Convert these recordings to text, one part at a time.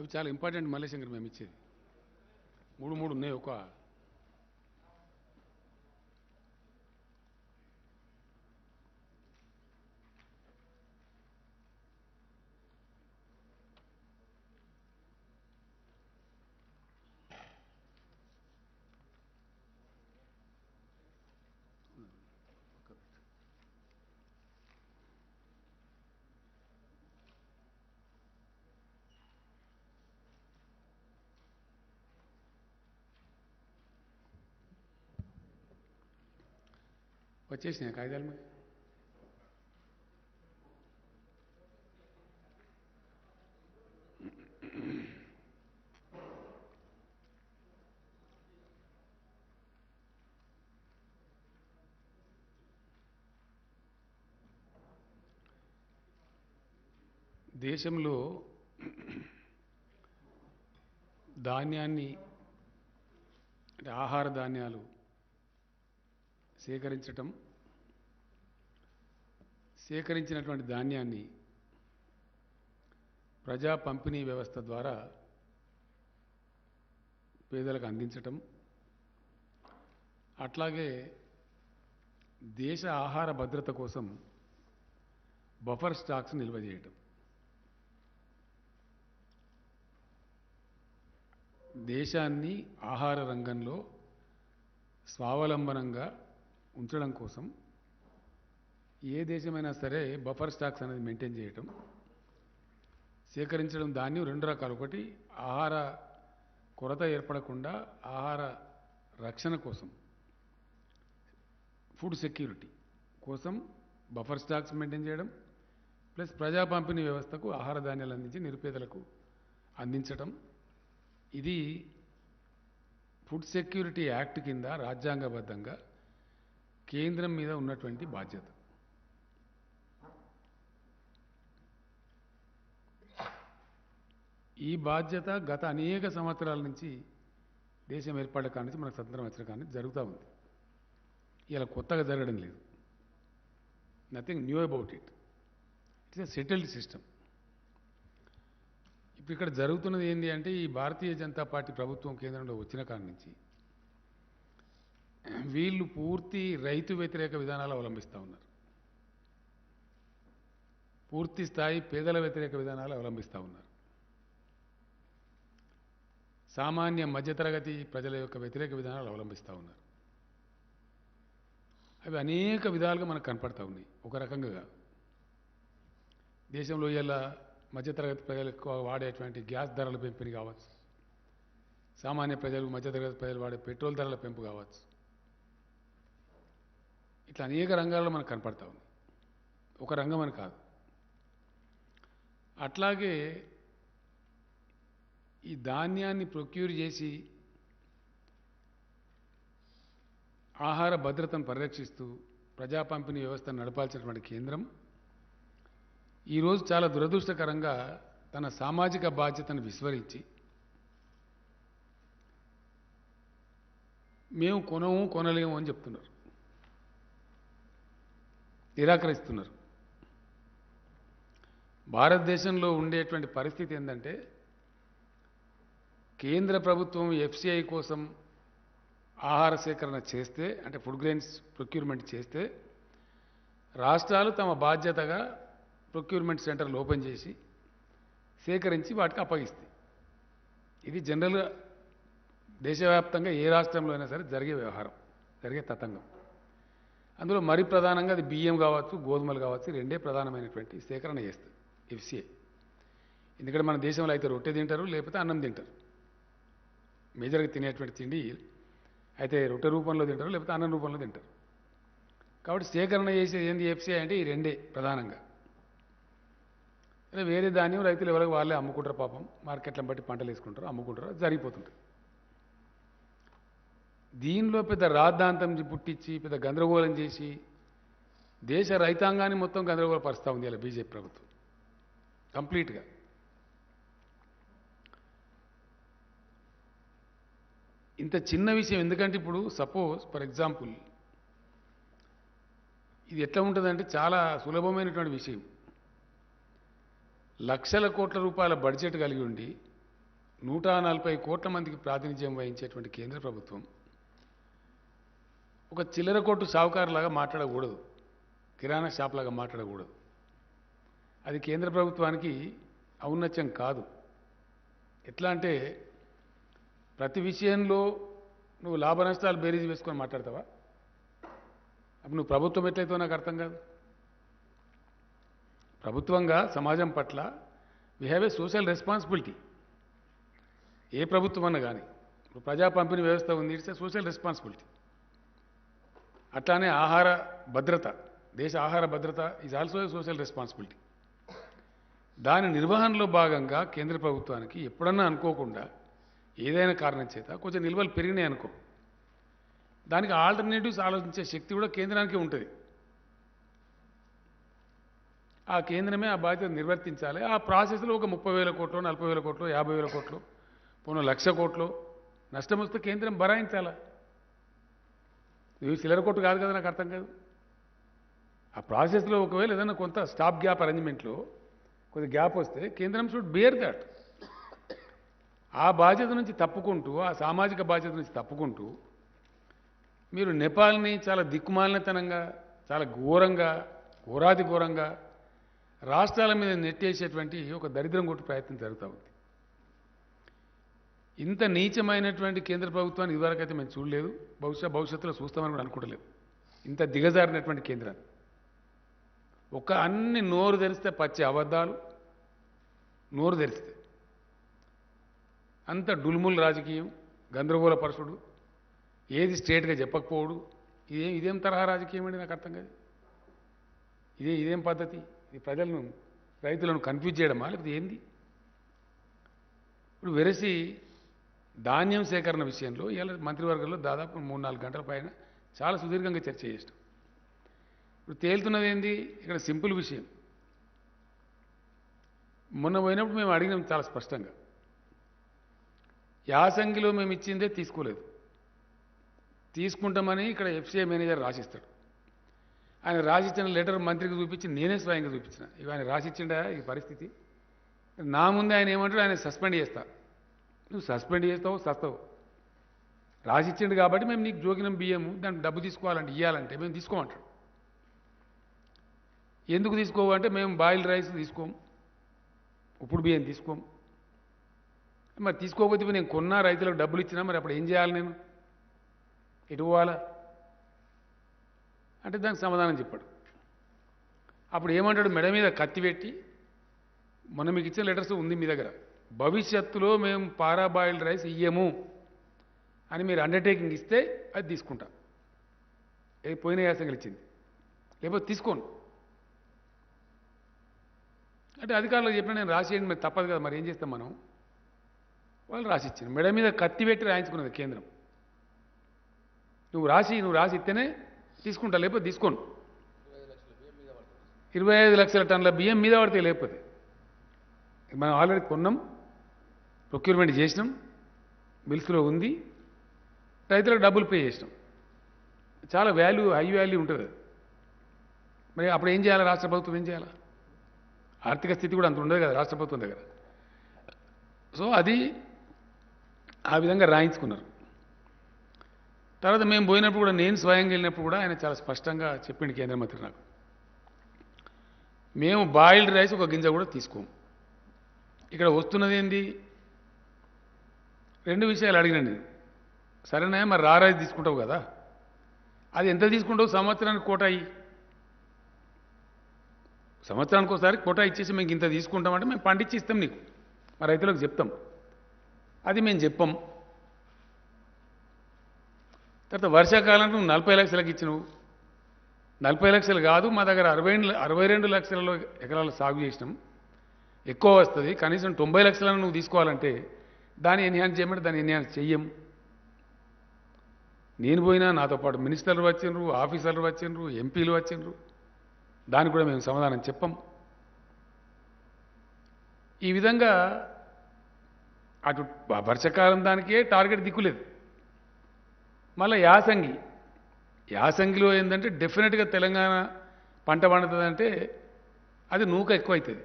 అవి చాలా ఇంపార్టెంట్ మల్లేశంకర్ మేము ఇచ్చేది మూడు ఉన్నాయి. ఒక వచ్చేసినాయి కాగితాలు మరి. దేశంలో ధాన్యాన్ని అంటే ఆహార ధాన్యాలు సేకరించినటువంటి ధాన్యాన్ని ప్రజా పంపిణీ వ్యవస్థ ద్వారా పేదలకు అందించటం, అట్లాగే దేశ ఆహార భద్రత కోసం బఫర్ స్టాక్స్ నిల్వ చేయటం, దేశాన్ని ఆహార రంగంలో స్వావలంబనంగా ఉంచడం కోసం ఏ దేశమైనా సరే బఫర్ స్టాక్స్ అనేది మెయింటైన్ చేయటం, సేకరించడం. ధాన్యం రెండు రకాలు. ఒకటి ఆహార కొరత ఏర్పడకుండా ఆహార రక్షణ కోసం, ఫుడ్ సెక్యూరిటీ కోసం బఫర్ స్టాక్స్ మెయింటైన్ చేయడం, ప్లస్ ప్రజా పంపిణీ వ్యవస్థకు ఆహార ధాన్యాలు అందించి నిరుపేదలకు అందించటం. ఇది ఫుడ్ సెక్యూరిటీ యాక్ట్ కింద రాజ్యాంగబద్ధంగా కేంద్రం మీద ఉన్నటువంటి బాధ్యత. ఈ బాధ్యత గత అనేక సంవత్సరాల నుంచి దేశం ఏర్పడ్డ కాడి నుంచి మనకు స్వతంత్రం వచ్చిన కాడి నుంచి జరుగుతూ ఉంది. ఇలా కొత్తగా జరగడం లేదు. Nothing knew about it. It's a settled system. ఇప్పుడు ఇక్కడ జరుగుతున్నది ఏంటి అంటే, ఈ భారతీయ జనతా పార్టీ ప్రభుత్వం కేంద్రంలో వచ్చిన కాడి నుంచి వీళ్ళు పూర్తి రైతు వ్యతిరేక విధానాలు అవలంబిస్తూ ఉన్నారు. పూర్తి స్థాయి పేదల వ్యతిరేక విధానాలు అవలంబిస్తూ ఉన్నారు. సామాన్య మధ్యతరగతి ప్రజల యొక్క వ్యతిరేక విధానాలు అవలంబిస్తూ ఉన్నారు. అవి అనేక విధాలుగా మనకు కనపడతా ఉన్నాయి. ఒక రకంగా దేశంలో ఇలా మధ్యతరగతి ప్రజలకు వాడేటువంటి గ్యాస్ ధరల పెంపుని కావచ్చు, సామాన్య ప్రజలు మధ్యతరగతి ప్రజలు వాడే పెట్రోల్ ధరల పెంపు కావచ్చు, ఇట్లా అనేక రంగాల్లో మనకు కనపడతా ఉంది. ఒక రంగం అని కాదు. అట్లాగే ఈ ధాన్యాన్ని ప్రొక్యూర్ చేసి ఆహార భద్రతను పరిరక్షిస్తూ ప్రజా పంపిణీ వ్యవస్థను నడపాల్సినటువంటి కేంద్రం ఈరోజు చాలా దురదృష్టకరంగా తన సామాజిక బాధ్యతను విస్మరించి మేము కొనలేము అని చెప్తున్నారు, నిరాకరిస్తున్నారు. భారతదేశంలో ఉండేటువంటి పరిస్థితి ఏంటంటే, కేంద్ర ప్రభుత్వం ఎఫ్సిఐ కోసం ఆహార సేకరణ చేస్తే, అంటే ఫుడ్ గ్రెయిన్స్ ప్రొక్యూర్మెంట్ చేస్తే, రాష్ట్రాలు తమ బాధ్యతగా ప్రొక్యూర్మెంట్ సెంటర్లు ఓపెన్ చేసి సేకరించి వాటికి అప్పగిస్తాయి. ఇది జనరల్గా దేశవ్యాప్తంగా ఏ రాష్ట్రంలో అయినా సరే జరిగే వ్యవహారం, జరిగే తతంగం. అందులో మరి ప్రధానంగా అది బియ్యం కావచ్చు, గోధుమలు కావచ్చు, రెండే ప్రధానమైనటువంటి సేకరణ చేస్తుంది ఎఫ్సిఐ. ఎందుకంటే మన దేశంలో అయితే రొట్టె తింటారు, లేకపోతే అన్నం తింటారు. మేజర్గా తినేటువంటి తిండి అయితే రొట్టె రూపంలో తింటారు, లేకపోతే అన్నం రూపంలో తింటారు. కాబట్టి సేకరణ చేసేది ఏంది ఎఫ్సిఐ అంటే ఈ రెండే ప్రధానంగా. అదే వేరే ధాన్యం రైతులు ఎవరికి వాళ్ళే అమ్ముకుంటారు. పాపం మార్కెట్లను బట్టి పంటలు వేసుకుంటారు, అమ్ముకుంటారు, జరిగిపోతుంటారు. దీనిలో పెద్ద రాద్ధాంతం పుట్టించి పెద్ద గందరగోళం చేసి దేశ రైతాంగాన్ని మొత్తం గందరగోళపరుస్తూ ఉంది ఇలా బీజేపీ ప్రభుత్వం కంప్లీట్గా. ఇంత చిన్న విషయం ఎందుకంటే, ఇప్పుడు సపోజ్ ఫర్ ఎగ్జాంపుల్ ఇది ఎట్లా ఉంటుందంటే చాలా సులభమైనటువంటి విషయం. లక్షల కోట్ల రూపాయల బడ్జెట్ కలిగి ఉండి 140 కోట్ల మందికి ప్రాతినిధ్యం వహించేటువంటి కేంద్ర ప్రభుత్వం ఒక చిల్లర కొట్టు షావుకారులాగా మాట్లాడకూడదు, కిరాణా షాప్ లాగా మాట్లాడకూడదు. అది కేంద్ర ప్రభుత్వానికి ఔన్నత్యం కాదు. ఎట్లా అంటే ప్రతి విషయంలో నువ్వు లాభ నష్టాలు బేరీజు వేసుకొని మాట్లాడతావా? అప్పుడు నువ్వు ప్రభుత్వం ఎట్లయితే నాకు అర్థం కాదు. ప్రభుత్వంగా సమాజం పట్ల we have a social responsibility. ఏ ప్రభుత్వం అన్నా కానీ ఇప్పుడు ప్రజా పంపిణీ వ్యవస్థ ఉంది, ఇట్స్ ఏ సోషల్ రెస్పాన్సిబిలిటీ. అట్లానే ఆహార భద్రత, దేశ ఆహార భద్రత is also a social responsibility. దాని నిర్వహణలో భాగంగా కేంద్ర ప్రభుత్వానికి ఎప్పుడన్నా అనుకోకుండా ఏదైనా కారణం చేత కొంచెం నిల్వలు పెరిగినాయి అనుకో, దానికి ఆల్టర్నేటివ్స్ ఆలోచించే శక్తి కూడా కేంద్రానికి ఉంటుంది. ఆ కేంద్రమే ఆ బాధ్యత నిర్వర్తించాలి. ఆ ప్రాసెస్లో ఒక 30,000 కోట్లు, 40,000 కోట్లు, 50,000 కోట్లు, పోను 1,00,000 కోట్లు నష్టం వస్తే కేంద్రం భరాయించాలా. ఇవి చిల్లర కొట్టు కాదు కదా, నాకు అర్థం కాదు. ఆ ప్రాసెస్లో ఒకవేళ ఏదైనా కొంత స్టాప్ గ్యాప్ అరేంజ్మెంట్లో కొద్ది గ్యాప్ వస్తే కేంద్రం షుడ్ బేర్ దట్. ఆ బాధ్యత నుంచి తప్పుకుంటూ, ఆ సామాజిక బాధ్యత నుంచి తప్పుకుంటూ మీరు నేపాల్ని చాలా దిక్కుమాలినతనంగా, చాలా ఘోరంగా, ఘోరాతి ఘోరంగా రాష్ట్రాల మీద నెట్టేసేటువంటి ఒక దరిద్రం కొట్టు ప్రయత్నం జరుగుతూ ఉంది. ఇంత నీచమైనటువంటి కేంద్ర ప్రభుత్వాన్ని ఇదివరకైతే మేము చూడలేదు, భవిష్యత్తులో చూస్తామని కూడా అనుకోవట్లేదు. ఇంత దిగజారినటువంటి కేంద్రాన్ని ఒక అన్ని నోరు తెరిస్తే పచ్చి అబద్ధాలు, నోరు తెరిస్తే అంత డుల్ముల్ రాజకీయం, గందరగోళ పరుషుడు, ఏది స్ట్రేట్గా చెప్పకపోవడు. ఇదేం తరహా రాజకీయం అండి, నాకు అర్థం కాదు. ఇదేం పద్ధతి? ఇది ప్రజలను, రైతులను కన్ఫ్యూజ్ చేయడమా లేకపోతే ఏంది? ఇప్పుడు వెరసి ధాన్యం సేకరణ విషయంలో ఇవాళ మంత్రివర్గంలో దాదాపు 3-4 గంటల పైన చాలా సుదీర్ఘంగా చర్చ చేస్తాం. ఇప్పుడు తేలుతున్నది ఏంది? ఇక్కడ సింపుల్ విషయం. మొన్న పోయినప్పుడు మేము అడిగినాం చాలా స్పష్టంగా, యాసంగిలో మేము ఇచ్చిందే తీసుకోలేదు, తీసుకుంటామని ఇక్కడ ఎఫ్సీఐ మేనేజర్ రాసిస్తాడు. ఆయన రాసిచ్చిన లెటర్ మంత్రికి చూపించి నేనే స్వయంగా చూపించిన. ఇక ఆయన రాసిచ్చిండా ఈ పరిస్థితి. నా ముందే ఆయన ఏమంటాడు, ఆయన సస్పెండ్ చేస్తా. నువ్వు సస్పెండ్ చేస్తావు, సస్తావు. రాసిచ్చిండు కాబట్టి మేము నీకు జోకినం బియ్యము, దానికి డబ్బు తీసుకోవాలంటే ఇవ్వాలంటే మేము తీసుకోమంటాడు. ఎందుకు తీసుకోవు అంటే మేము బాయిల్డ్ రైస్ తీసుకోము, ఉప్పుడు బియ్యం తీసుకోము. మరి తీసుకోకపోతే నేను కొన్నా, రైతులకు డబ్బులు ఇచ్చినా, మరి అప్పుడు ఏం చేయాలి? నేను ఎటు పోవాలా అంటే దానికి సమాధానం చెప్పాడు. అప్పుడు ఏమంటాడు, మెడ మీద కత్తి పెట్టి, మొన్న మీకు ఇచ్చిన లెటర్స్ ఉంది మీ దగ్గర, భవిష్యత్తులో మేము పారాబాయిల్డ్ రైస్ ఇయ్యము అని మీరు అండర్టేకింగ్ ఇస్తే అది తీసుకుంటా. పోయిన యాసంగిలు ఇచ్చింది, లేకపోతే తీసుకోను అంటే అధికారులకు చెప్పినా నేను రాసేయండి, మరి తప్పదు కదా, మరి ఏం చేస్తాం మనం. వాళ్ళు రాసిచ్చాను, మెడ మీద కత్తి పెట్టి రాయించుకున్నది కేంద్రం. నువ్వు రాసి ఇస్తేనే తీసుకుంటా, లేకపోతే తీసుకోను. 25 లక్షల టన్నుల బియ్యం మీద పడితే, లేకపోతే మనం ఆల్రెడీ కొన్నాం, ప్రొక్యూర్మెంట్ చేసినాం, మిల్స్లో ఉంది, రైతులకు డబ్బులు పే చేసినాం. చాలా వాల్యూ, హై వాల్యూ ఉంటుంది. మరి అప్పుడు ఏం చేయాలి? రాష్ట్ర ప్రభుత్వం ఏం చేయాలి? ఆర్థిక స్థితి కూడా అంత ఉండదు కదా రాష్ట్ర ప్రభుత్వం దగ్గర. సో అది ఆ విధంగా రాయించుకున్నారు. తర్వాత మేము పోయినప్పుడు కూడా, నేను స్వయంగా వెళ్ళినప్పుడు కూడా ఆయన చాలా స్పష్టంగా చెప్పిండు కేంద్ర మంత్రి నాకు, మేము బాయిల్డ్ రైస్ ఒక గింజ కూడా తీసుకోము. ఇక్కడ వస్తున్నది ఏంది? 2 విషయాలు అడిగినండి. సరేనా, మరి రైస్ తీసుకుంటావు కదా, అది ఎంత తీసుకుంటావు? సంవత్సరానికి కోటా అయ్యి, సంవత్సరానికి ఒకసారి కోటా ఇచ్చేసి మేము ఇంత తీసుకుంటామంటే మేము పండించి ఇస్తాం నీకు, మా రైతులకు చెప్తాం. అది మేము చెప్పం. తర్వాత వర్షాకాలం నువ్వు 40 లక్షలకు ఇచ్చినవు. 40 లక్షలు కాదు, మా దగ్గర 62 లక్షల ఎకరాలు సాగు చేసినాం, ఎక్కువ వస్తుంది. కనీసం 90 లక్షలను నువ్వు తీసుకోవాలంటే దాన్ని ఎన్హాన్స్ చేయమంటే దాన్ని ఎన్హాన్స్ చెయ్యం. నేను పోయినా, నాతో పాటు మినిస్టర్లు వచ్చిండ్రు, ఆఫీసర్లు వచ్చిండ్రు, ఎంపీలు వచ్చిండ్రు, దానికి కూడా మేము సమాధానం చెప్పం. ఈ విధంగా అటు వర్షాకాలం దానికే టార్గెట్ దిక్కులేదు. మళ్ళీ యాసంగిలో ఏంటంటే డెఫినెట్గా తెలంగాణ పంట పండుతుందంటే అది నూక ఎక్కువ అవుతుంది.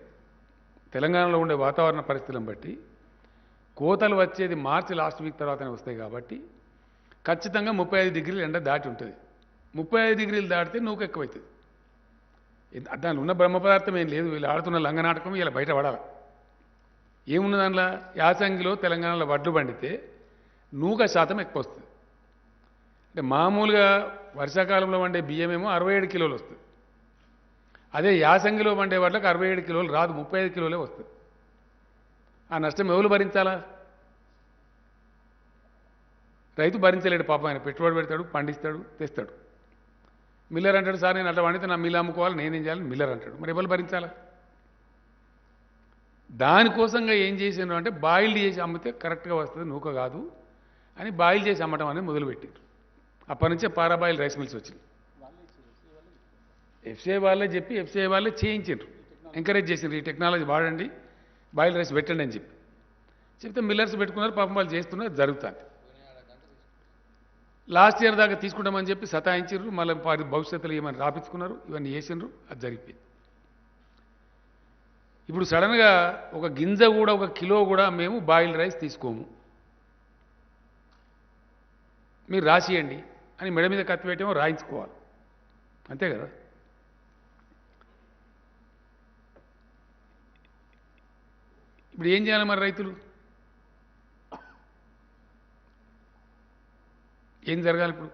తెలంగాణలో ఉండే వాతావరణ పరిస్థితులను బట్టి కోతలు వచ్చేది మార్చి లాస్ట్ వీక్ తర్వాతనే వస్తాయి కాబట్టి ఖచ్చితంగా 35 డిగ్రీలు ఎండ దాటి ఉంటుంది. 35 డిగ్రీలు దాటితే నూక ఎక్కువవుతుంది. దానిలో ఉన్న బ్రహ్మ పదార్థం ఏం లేదు. వీళ్ళు ఆడుతున్న లంగనాటకం ఇలా బయట పడాలి. ఏమున్న దానిలో యాసంగిలో తెలంగాణలో వడ్లు పండితే నూక శాతం ఎక్కువ వస్తుంది. అంటే మామూలుగా వర్షాకాలంలో వండే బియ్యమేమో 67 కిలోలు వస్తుంది. అదే యాసంగిలో వండే వాటికి 67 కిలోలు రాదు, 35 కిలోలే వస్తుంది. ఆ నష్టం ఎవరు భరించాలా? రైతు భరించలేడు పాపం. ఆయన పెట్టుబడి పెడతాడు, పండిస్తాడు, తెస్తాడు. మిల్లర్ అంటాడు, సార్ నేను అట్లా పండితే నా మిల్లు అమ్ముకోవాలి, నేనేం చేయాలి? మిల్లర్ అంటాడు. మరి ఎవరు భరించాలా? దానికోసంగా ఏం చేసాను అంటే బాయిల్డ్ చేసి అమ్మితే కరెక్ట్గా వస్తుంది, నూక కాదు అని బాయిల్ చేసి అమ్మటం అనేది మొదలుపెట్టారు. అప్పటి నుంచే పారాబాయిల్ రైస్ మిల్స్ వచ్చింది. ఎఫ్సిఐ వాళ్ళే చెప్పి ఎఫ్సిఐ వాళ్ళే చేయించారు, ఎంకరేజ్ చేసిండ్రు, ఈ టెక్నాలజీ వాడండి, బాయిల్ రైస్ పెట్టండి అని చెప్తే మిల్లర్స్ పెట్టుకున్నారు. పాపం వాళ్ళు చేస్తున్నారు, జరుగుతుంది. లాస్ట్ ఇయర్ దాకా తీసుకుంటామని చెప్పి సతాయించారు. మళ్ళీ భవిష్యత్తులో ఏమైనా రాపించుకున్నారు, ఇవన్నీ చేసిండ్రు, అది జరిగిపోయింది. ఇప్పుడు సడన్గా ఒక గింజ కూడా, ఒక కిలో కూడా మేము బాయిల్డ్ రైస్ తీసుకోము, మీరు రాసియండి అని మెడ మీద కత్తి పెట్టేమో రాయించుకోవాలి. అంతే కదా? ఇప్పుడు ఏం చేయాలి మరి రైతులు? ఏం జరగాలి ఇప్పుడు?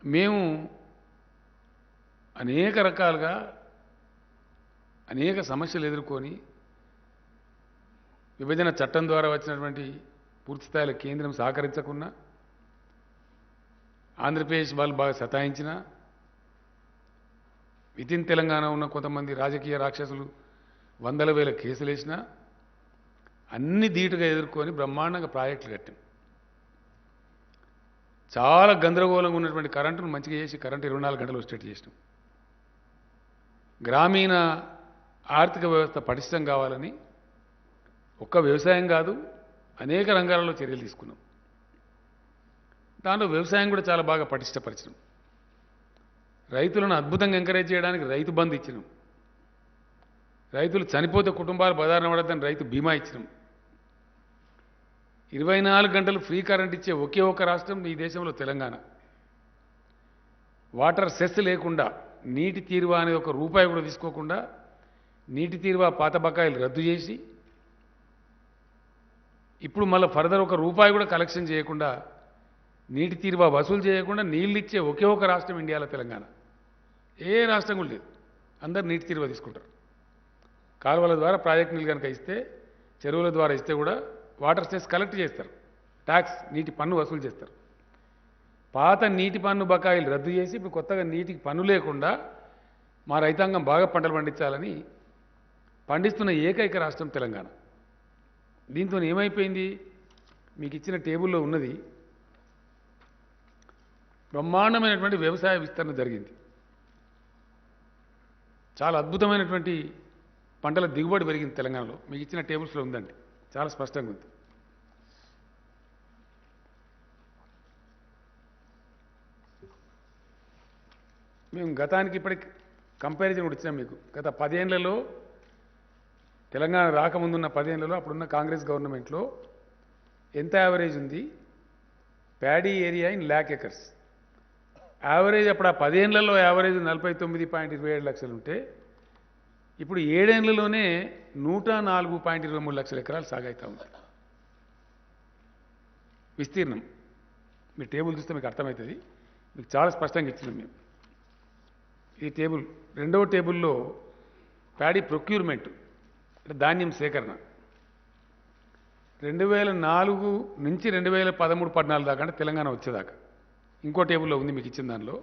మేము అనేక రకాలుగా అనేక సమస్యలు ఎదుర్కొని విభజన చట్టం ద్వారా వచ్చినటువంటి పూర్తిస్థాయిలో కేంద్రం సహకరించకున్నా, ఆంధ్రప్రదేశ్ వాళ్ళు బాగా సతాయించిన, వితిన్ తెలంగాణ ఉన్న కొంతమంది రాజకీయ రాక్షసులు వందల వేల కేసులు వేసినా అన్ని ధీటుగా ఎదుర్కొని బ్రహ్మాండంగా ప్రాజెక్టులు కట్టాం. చాలా గందరగోళంగా ఉన్నటువంటి కరెంటును మంచిగా చేసి కరెంటు 24 గంటలు వచ్చేట్టు చేసినాం. గ్రామీణ ఆర్థిక వ్యవస్థ పటిష్టం కావాలని ఒక్క వ్యవసాయం కాదు అనేక రంగాలలో చర్యలు తీసుకున్నాం. దాంట్లో వ్యవసాయం కూడా చాలా బాగా పటిష్టపరిచినాం. రైతులను అద్భుతంగా ఎంకరేజ్ చేయడానికి రైతు బంధు ఇచ్చినాం. రైతులు చనిపోతే కుటుంబాలు బదారణ పడద్దని రైతు బీమా ఇచ్చినాం. 24 గంటలు ఫ్రీ కరెంట్ ఇచ్చే ఒకే ఒక రాష్ట్రం ఈ దేశంలో తెలంగాణ. వాటర్ సెస్ లేకుండా, నీటి తీరువా అనేది ఒక రూపాయి కూడా తీసుకోకుండా నీటి తీరువా పాత బకాయిలు రద్దు చేసి ఇప్పుడు మళ్ళీ ఫర్దర్ ఒక రూపాయి కూడా కలెక్షన్ చేయకుండా, నీటి తీరువా వసూలు చేయకుండా నీళ్ళు ఇచ్చే ఒకే ఒక రాష్ట్రం ఇండియాలో తెలంగాణ. ఏ రాష్ట్రం కూడా లేదు. అందరు నీటి తీరువా తీసుకుంటారు. కాలువల ద్వారా ప్రాజెక్ట్ నీళ్ళు కనుక ఇస్తే, చెరువుల ద్వారా ఇస్తే కూడా వాటర్ సెస్ కలెక్ట్ చేస్తారు, ట్యాక్స్ నీటి పన్ను వసూలు చేస్తారు. పాత నీటి పన్ను బకాయిలు రద్దు చేసి ఇప్పుడు కొత్తగా నీటికి పన్ను లేకుండా మా రైతాంగం బాగా పంటలు పండించాలని పండిస్తున్న ఏకైక రాష్ట్రం తెలంగాణ. దీంతో ఏమైపోయింది? మీకు ఇచ్చిన టేబుల్లో ఉన్నది, బ్రహ్మాండమైనటువంటి వ్యవసాయ విస్తరణ జరిగింది. చాలా అద్భుతమైనటువంటి పంటల దిగుబడి పెరిగింది తెలంగాణలో. మీకు ఇచ్చిన టేబుల్స్లో ఉందండి, చాలా స్పష్టంగా ఉంది. మేము గతానికి ఇప్పటికి కంపారిజన్ కూడా ఇచ్చినాం మీకు. గత 10 ఏళ్లలో తెలంగాణ రాకముందున్న 10 ఏళ్లలో అప్పుడున్న కాంగ్రెస్ గవర్నమెంట్లో ఎంత యావరేజ్ ఉంది paddy area in lakh acres. Average అప్పుడు ఆ 10 ఏళ్లలో యావరేజ్ 49.27 లక్షలు ఉంటే ఇప్పుడు 7 ఏళ్లలోనే 104.23 లక్షల ఎకరాలు సాగైతా ఉంది విస్తీర్ణం. మీ టేబుల్ చూస్తే మీకు అర్థమవుతుంది. మీకు చాలా స్పష్టంగా ఇచ్చినాం మేము. ఈ టేబుల్, రెండవ టేబుల్లో ప్యాడీ ప్రొక్యూర్మెంట్ అంటే ధాన్యం సేకరణ 2004 నుంచి 2013-14 దాకా అంటే తెలంగాణ వచ్చేదాకా ఇంకో టేబుల్లో ఉంది మీకు ఇచ్చిన దానిలో.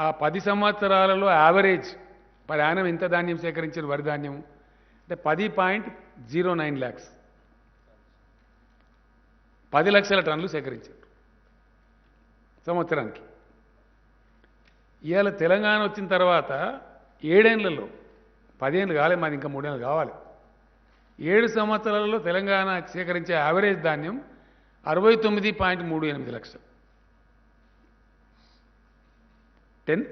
ఆ 10 సంవత్సరాలలో యావరేజ్ పర్ యానం ఎంత ధాన్యం సేకరించిన వరి ధాన్యం అంటే 10.09 lakhs, 10 లక్షల టన్నులు సేకరించారు సంవత్సరానికి. ఇవాళ తెలంగాణ వచ్చిన తర్వాత 7 ఏళ్లలో, 10 ఏళ్ళు కాలే, మాది ఇంకా 3 ఏళ్ళు కావాలి, 7 సంవత్సరాలలో తెలంగాణ సేకరించే యావరేజ్ ధాన్యం 69.38 లక్షలు.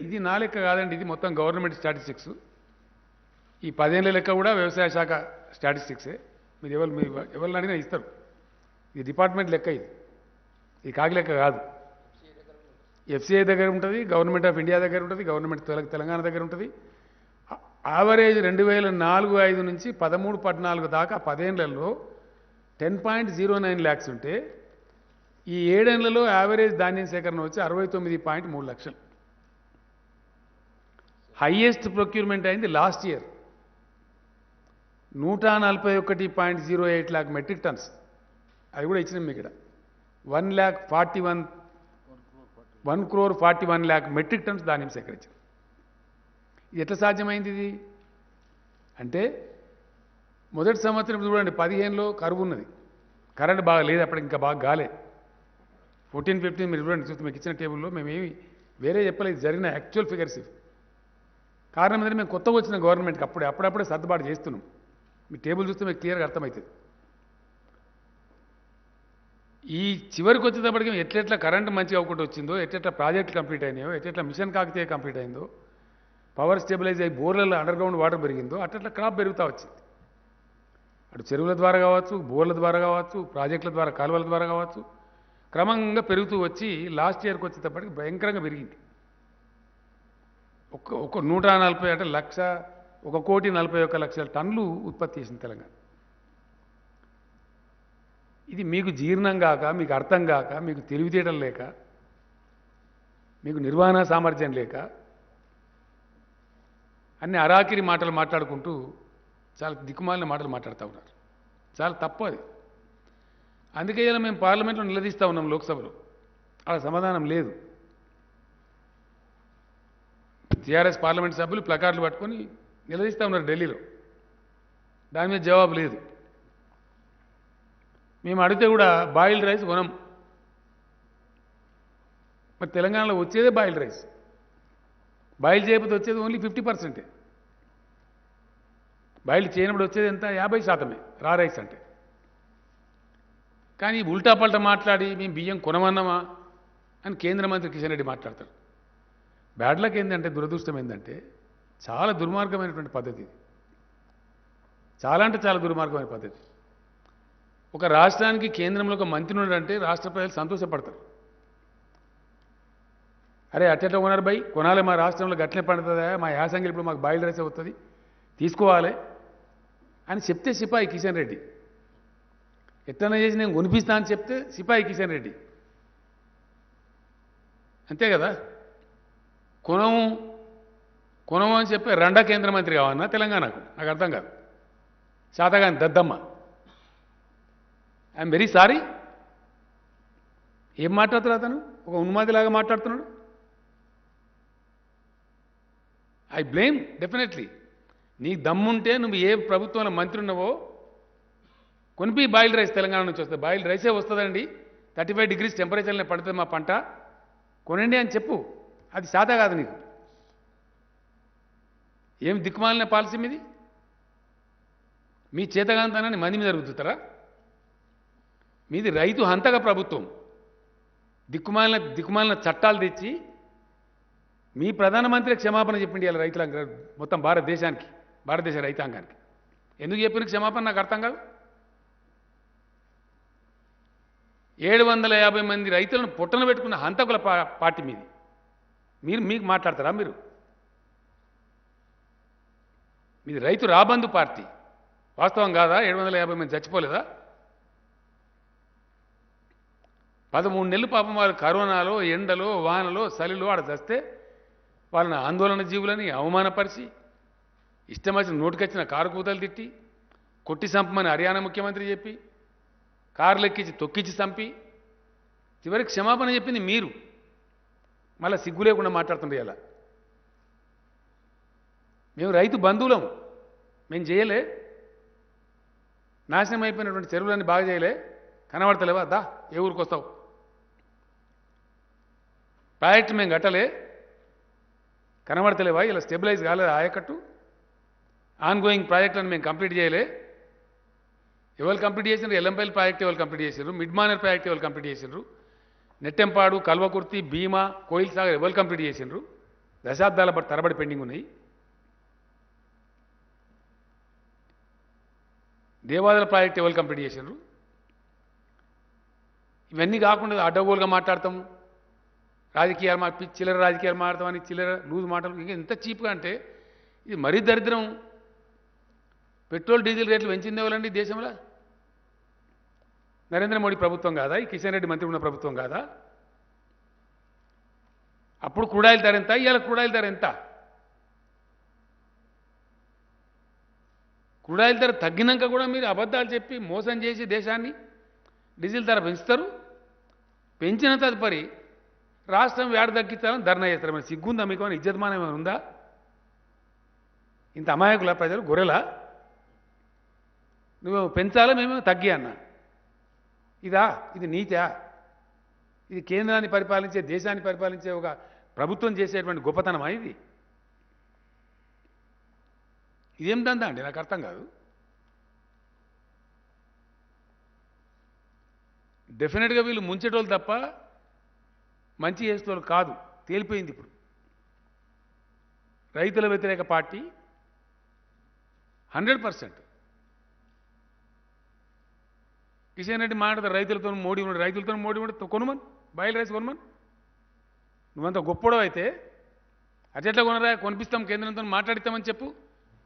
ఇది నా లెక్క కాదండి, ఇది మొత్తం గవర్నమెంట్ స్టాటిస్టిక్స్. ఈ 10 ఏళ్ల లెక్క కూడా వ్యవసాయ శాఖ స్టాటిస్టిక్సే. మీరు ఎవరిని అడిగినా ఇస్తారు. ఇది డిపార్ట్మెంట్ లెక్క, ఇది కాకి లెక్క కాదు. ఎఫ్సిఐ దగ్గర ఉంటుంది, గవర్నమెంట్ ఆఫ్ ఇండియా దగ్గర ఉంటుంది, గవర్నమెంట్ తెలంగాణ దగ్గర ఉంటుంది. యావరేజ్ 2004-05 నుంచి 13-14 దాకా 10 ఏళ్లలో 10.09 lakhs ఉంటే ఈ 7 ఏళ్లలో యావరేజ్ ధాన్యం సేకరణ వచ్చి 69.3 లక్షలు. హైయెస్ట్ ప్రొక్యూర్మెంట్ అయింది last year 141.08 lakh metric tons. అది కూడా ఇచ్చినాం మీకు ఇక్కడ. 1,41 lakh మెట్రిక్ టన్స్ ధాన్యం సేకరించాం. ఇది ఎట్లా సాధ్యమైంది? ఇది అంటే మొదటి సంవత్సరం చూడండి, 15లో కరువు ఉన్నది, కరెంట్ బాగా లేదు, అప్పటికి ఇంకా బాగా గాలే. 14-15 మీరు చూడండి, చూస్తే మీకు ఇచ్చిన టేబుల్లో మేమేమి వేరే చెప్పలేదు, జరిగిన యాక్చువల్ ఫిగర్స్. కారణం ఏంటంటే మేము కొత్తగా వచ్చిన గవర్నమెంట్కి అప్పుడప్పుడే సర్దుబాటు చేస్తున్నాం. మీ టేబుల్ చూస్తే మీకు క్లియర్గా అర్థమవుతుంది. ఈ చివరికి వచ్చేటప్పటికి ఎట్లెట్లా కరెంట్ మంచిగా అవ్వకుండా వచ్చిందో, ఎట్లెట్లా ప్రాజెక్టులు కంప్లీట్ అయినాయో, ఎట్లెట్లా మిషన్ కాకతీయ కంప్లీట్ అయిందో, పవర్ స్టెబిలైజ్ అయ్యి బోర్లలో అండర్గ్రౌండ్ వాటర్ పెరిగిందో, అట్లా క్రాప్ పెరుగుతూ వచ్చింది. అటు చెరువుల ద్వారా కావచ్చు, బోర్ల ద్వారా కావచ్చు, ప్రాజెక్టుల ద్వారా, కాలువల ద్వారా కావచ్చు, క్రమంగా పెరుగుతూ వచ్చి లాస్ట్ ఇయర్కి వచ్చేటప్పటికి భయంకరంగా పెరిగింది. ఒక 140 అంటే 1,41,00,000 టన్నులు ఉత్పత్తి చేసింది తెలంగాణ. ఇది మీకు జీర్ణం కాక, మీకు అర్థం కాక, మీకు తెలివితేటలు లేక, మీకు నిర్వహణ సామర్థ్యం లేక అన్ని అరాకిరి మాటలు మాట్లాడుకుంటూ చాలా దిక్కుమాలిన మాటలు మాట్లాడుతూ ఉన్నారు. చాలా తప్పు అది. అందుకే ఇలా మేము పార్లమెంట్లో నిలదీస్తూ ఉన్నాం, లోక్సభలో అలా సమాధానం లేదు. టీఆర్ఎస్ పార్లమెంట్ సభ్యులు ప్లకార్డులు పట్టుకొని నిలదీస్తూ ఉన్నారు ఢిల్లీలో, దాని మీద జవాబు లేదు. మేము అడిగితే కూడా బాయిల్డ్ రైస్ కొనం. మరి తెలంగాణలో వచ్చేదే బాయిల్డ్ రైస్. బాయిల్ చేయకపోతే వచ్చేది ఓన్లీ 50%. బాయిల్ చేయనప్పుడు వచ్చేది ఎంత? 50% రా రైస్ అంటే. కానీ ఉల్టా పల్టా మాట్లాడి మేము బియ్యం కొనమన్నామా అని కేంద్ర మంత్రి కిషన్ రెడ్డి మాట్లాడతారు. బ్యాడ్ లక్ ఏంటంటే, దురదృష్టం ఏంటంటే, చాలా దుర్మార్గమైనటువంటి పద్ధతి ఇది. చాలా అంటే చాలా దుర్మార్గమైన పద్ధతి. ఒక రాష్ట్రానికి కేంద్రంలో ఒక మంత్రి ఉన్నాడంటే రాష్ట్ర ప్రజలు సంతోషపడతారు. అరే అట్టెట్లా కొన్నారు బై, కొనాలి, మా రాష్ట్రంలో గట్లే పండుతుందా, మా యాసంగిలు ఇప్పుడు మాకు బాయిల్ రైస్ అవుతుంది, తీసుకోవాలి అని చెప్తే సిపాయి కిషన్ రెడ్డి, ఎట్లన్నా చేసి నేను కొనిపిస్తా అని చెప్తే సిపాయి కిషన్ రెడ్డి, అంతే కదా. కొనము అని చెప్పి రెండో కేంద్ర మంత్రి కావన్నా తెలంగాణకు? నాకు అర్థం కాదు. శాతగాని దద్దమ్మ. I'm very sorry. ఏం మాట్లాడుతున్నాడు అతను? ఒక ఉన్మాదిలాగా మాట్లాడుతున్నాడు. I blame definitely. నీకు దమ్ముంటే నువ్వు ఏ ప్రభుత్వంలో మంత్రి ఉన్నావో కొనిపి బాయిల్ రైస్ తెలంగాణ నుంచి వస్తుంది. బాయిల్ రైసే వస్తుందండి, 35 degrees టెంపరేచర్లో పడుతుంది మా పంట, కొనండి అని చెప్పు. అది శాత కాదు నీకు. ఏం దిక్కుమాలిన పాలసీ మీది? మీ చేతగాంతనాన్ని మంది మీద రుద్దుతారా? మీది రైతు హంతక ప్రభుత్వం. దిక్కుమాలిన చట్టాలు తెచ్చి మీ ప్రధానమంత్రి క్షమాపణ చెప్పిండి ఇలా రైతుల మొత్తం భారతదేశ రైతాంగానికి. ఎందుకు చెప్పిన క్షమాపణ నాకు అర్థం కాదు. 750 మంది రైతులను పొట్టన పెట్టుకున్న హంతకుల పార్టీ మీది. మీకు మాట్లాడతారా మీరు? మీది రైతు రాబందు పార్టీ. వాస్తవం కాదా? 750 మంది చచ్చిపోలేదా? 13 నెలలు పాపం వాళ్ళు కరోనాలో, ఎండలో, వానలో, చలిలో ఆడ చస్తే వాళ్ళని ఆందోళన జీవులని అవమానపరిచి, ఇష్టం వచ్చిన నోటికొచ్చిన కారు కూతలు తిట్టి, కొట్టి చంపమని హర్యానా ముఖ్యమంత్రి చెప్పి, కార్లు ఎక్కించి తొక్కించి చంపి, చివరికి క్షమాపణ చెప్పింది మీరు. మళ్ళీ సిగ్గు లేకుండా మాట్లాడుతుండే. ఇలా మేము రైతు బంధువులం, మేము చేయలే. నాశనం అయిపోయినటువంటి చెరువులన్నీ బాగా చేయలే, కనబడతలేవా? దా, ఏ ఊరికి వస్తావు? ప్రాజెక్టు మేము కట్టలే, కనబడతలేవా? ఇలా స్టెబిలైజ్ కాలేదు ఆయకట్టు. ఆన్గోయింగ్ ప్రాజెక్టులను మేము కంప్లీట్ చేయలే. ఎవరు కంప్లీట్ చేసినారు? ఎల్లంపల్లి ప్రాజెక్ట్ ఎవరు కంప్లీట్ చేసినారు? మిడ్మానర్ ప్రాజెక్ట్ ఎవరు కంప్లీట్ చేసినారు? నెట్టెంపాడు, కల్వకుర్తి, భీమా, కోయిల్ సాగర్ ఎవరు కంప్లీట్ చేసినారు? దశాబ్దాల తరబడి పెండింగ్ ఉన్నాయి. దేవాదుల ప్రాజెక్ట్ ఎవరు కంప్లీట్ చేసినారు? ఇవన్నీ కాకుండా అడ్డగోలుగా మాట్లాడతాము, రాజకీయాలు చిల్లర రాజకీయాలు మాట్లాడతామని చిల్లర లూజ్ మాటలు. ఇంకా ఎంత చీప్గా అంటే ఇది మరీ దరిద్రం. పెట్రోల్ డీజిల్ రేట్లు పెంచింది ఎవరండి దేశంలో? నరేంద్ర మోడీ ప్రభుత్వం కాదా? ఈ కిషన్ రెడ్డి మంత్రి ఉన్న ప్రభుత్వం కాదా? అప్పుడు క్రూడాయిల్ ధర ఎంత, ఇవాళ క్రూడాయిల్ ధర ఎంత? క్రూడాయిల్ ధర తగ్గినాక కూడా మీరు అబద్ధాలు చెప్పి మోసం చేసి దేశాన్ని డీజిల్ ధర పెంచుతారు. పెంచిన తదుపరి రాష్ట్రం వ్యాడ తగ్గించాలని ధర్నా చేస్తారు. మరి సిగ్గుందా మీకు? అని ఇజ్జతమానం ఏమైనా ఉందా? ఇంత అమాయకుల ప్రజలు గొర్రెలా? నువ్వు పెంచాలా, మేమేమో తగ్గి అన్నా. ఇది నీతా? ఇది కేంద్రాన్ని పరిపాలించే, దేశాన్ని పరిపాలించే ఒక ప్రభుత్వం చేసేటువంటి గొప్పతనమా ఇది? ఇదేం దందా అండి? నాకు అర్థం కాదు. డెఫినెట్గా వీళ్ళు ముంచేటోళ్ళు తప్ప మంచి చేసేటోళ్ళు కాదు, తేలిపోయింది. ఇప్పుడు రైతుల వ్యతిరేక పార్టీ 100%. కిషన్ రెడ్డి మాట్లాడతారు రైతులతో మోడీ ఉన్నాడు, రైతులతో మోడీ ఉంటే కొనుమని, బాయిల్ రైస్ కొనుమని. నువ్వంత గొప్పడో అయితే అట్లా కొనరా, కొనిపిస్తాం, కేంద్రంతో మాట్లాడిస్తామని చెప్పు.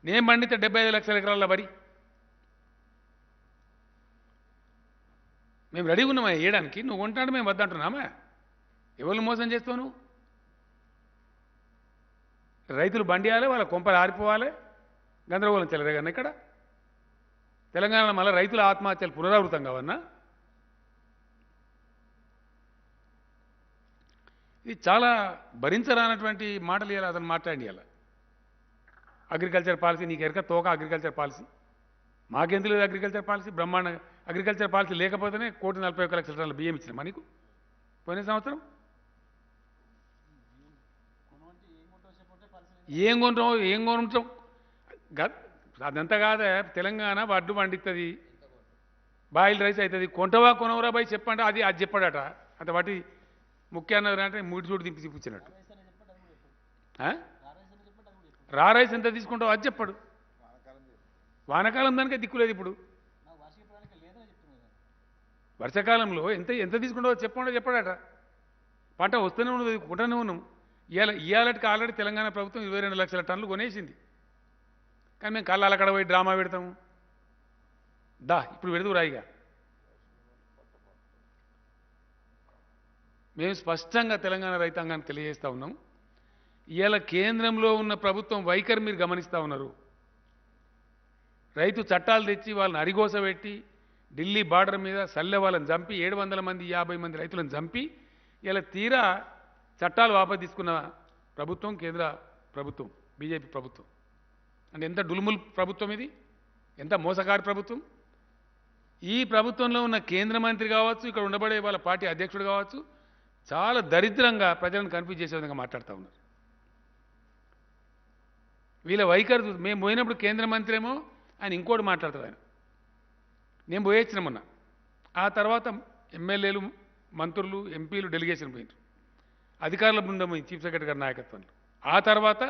నేను పండితే 75 లక్షల ఎకరాల వరి మేము రెడీగా ఉన్నామా వేయడానికి. నువ్వు కొంటాడు, మేము వద్దంటున్నామా? ఎవరు మోసం చేస్తావు నువ్వు? రైతులు బండియాలి, వాళ్ళ కొంపలు ఆరిపోవాలి, గందరగోళం చెలరేగన్న ఇక్కడ తెలంగాణలో మళ్ళీ రైతుల ఆత్మహత్యలు పునరావృతం కావన్నా? ఇది చాలా భరించరానటువంటి మాటలు ఇవ్వాలి అతను మాట్లాడి. అలా అగ్రికల్చర్ పాలసీ నీకు ఎరక తోక అగ్రికల్చర్ పాలసీ. మాకెందుకు లేదు అగ్రికల్చర్ పాలసీ? బ్రహ్మాండ అగ్రికల్చర్ పాలసీ లేకపోతేనే 1,41,00,000 టన్నుల బియ్యం ఇచ్చిన మనకు పోయిన సంవత్సరం. ఏం కొంటాం? అదంతా కాదా? తెలంగాణ వడ్డు పండిస్తుంది, బాయిల్ రైస్ అవుతుంది. కొంటవా కొనవరా బాయ్ చెప్పండి. అది చెప్పాడట. అంత వాటి ముఖ్యాన్ని అంటే మూడు చూడు తిప్పించినట్టు. రా రైస్ ఎంత తీసుకుంటావు అది చెప్పాడు. వానకాలం దానికే దిక్కులేదు. ఇప్పుడు వర్షాకాలంలో ఎంత తీసుకుంటావో చెప్పాడట. పంట వస్తూనే ఉన్నది, కొంటూనే ఉన్నాం. ఇవాళకి ఆల్రెడీ తెలంగాణ ప్రభుత్వం 22 లక్షల టన్నులు కొనేసింది. కానీ మేము కళ్ళ అక్కడ పోయి డ్రామా పెడతాము. ఇప్పుడు పెడదు రాయిగా. మేము స్పష్టంగా తెలంగాణ రైతాంగాన్ని తెలియజేస్తూ ఉన్నాం. ఇవాళ కేంద్రంలో ఉన్న ప్రభుత్వం వైఖరి మీరు గమనిస్తూ ఉన్నారు. రైతు చట్టాలు తెచ్చి వాళ్ళని అరిగోసబెట్టి ఢిల్లీ బార్డర్ మీద సల్లె వాళ్ళని చంపి 700 మంది 50 మంది రైతులను చంపి ఇలా తీరా చట్టాలు వాపసు తీసుకున్న ప్రభుత్వం కేంద్ర ప్రభుత్వం, బీజేపీ ప్రభుత్వం. అంటే ఎంత డులుముల్ ప్రభుత్వం ఇది, ఎంత మోసగారి ప్రభుత్వం. ఈ ప్రభుత్వంలో ఉన్న కేంద్ర మంత్రి కావచ్చు, ఇక్కడ ఉండబడే వాళ్ళ పార్టీ అధ్యక్షుడు కావచ్చు, చాలా దరిద్రంగా ప్రజలను కన్ఫ్యూజ్ చేసే విధంగా మాట్లాడుతూ ఉన్నారు. వీళ్ళ వైఖరి మేము పోయినప్పుడు కేంద్ర మంత్రి ఏమో ఆయన ఇంకోటి మాట్లాడతాడు. ఆయన నేను పోయొచ్చిన మొన్న. ఆ తర్వాత ఎమ్మెల్యేలు, మంత్రులు, ఎంపీలు డెలిగేషన్ పోయినారు, అధికారుల బృందం పోయింది చీఫ్ సెక్రటరీ గారి నాయకత్వంలో. ఆ తర్వాత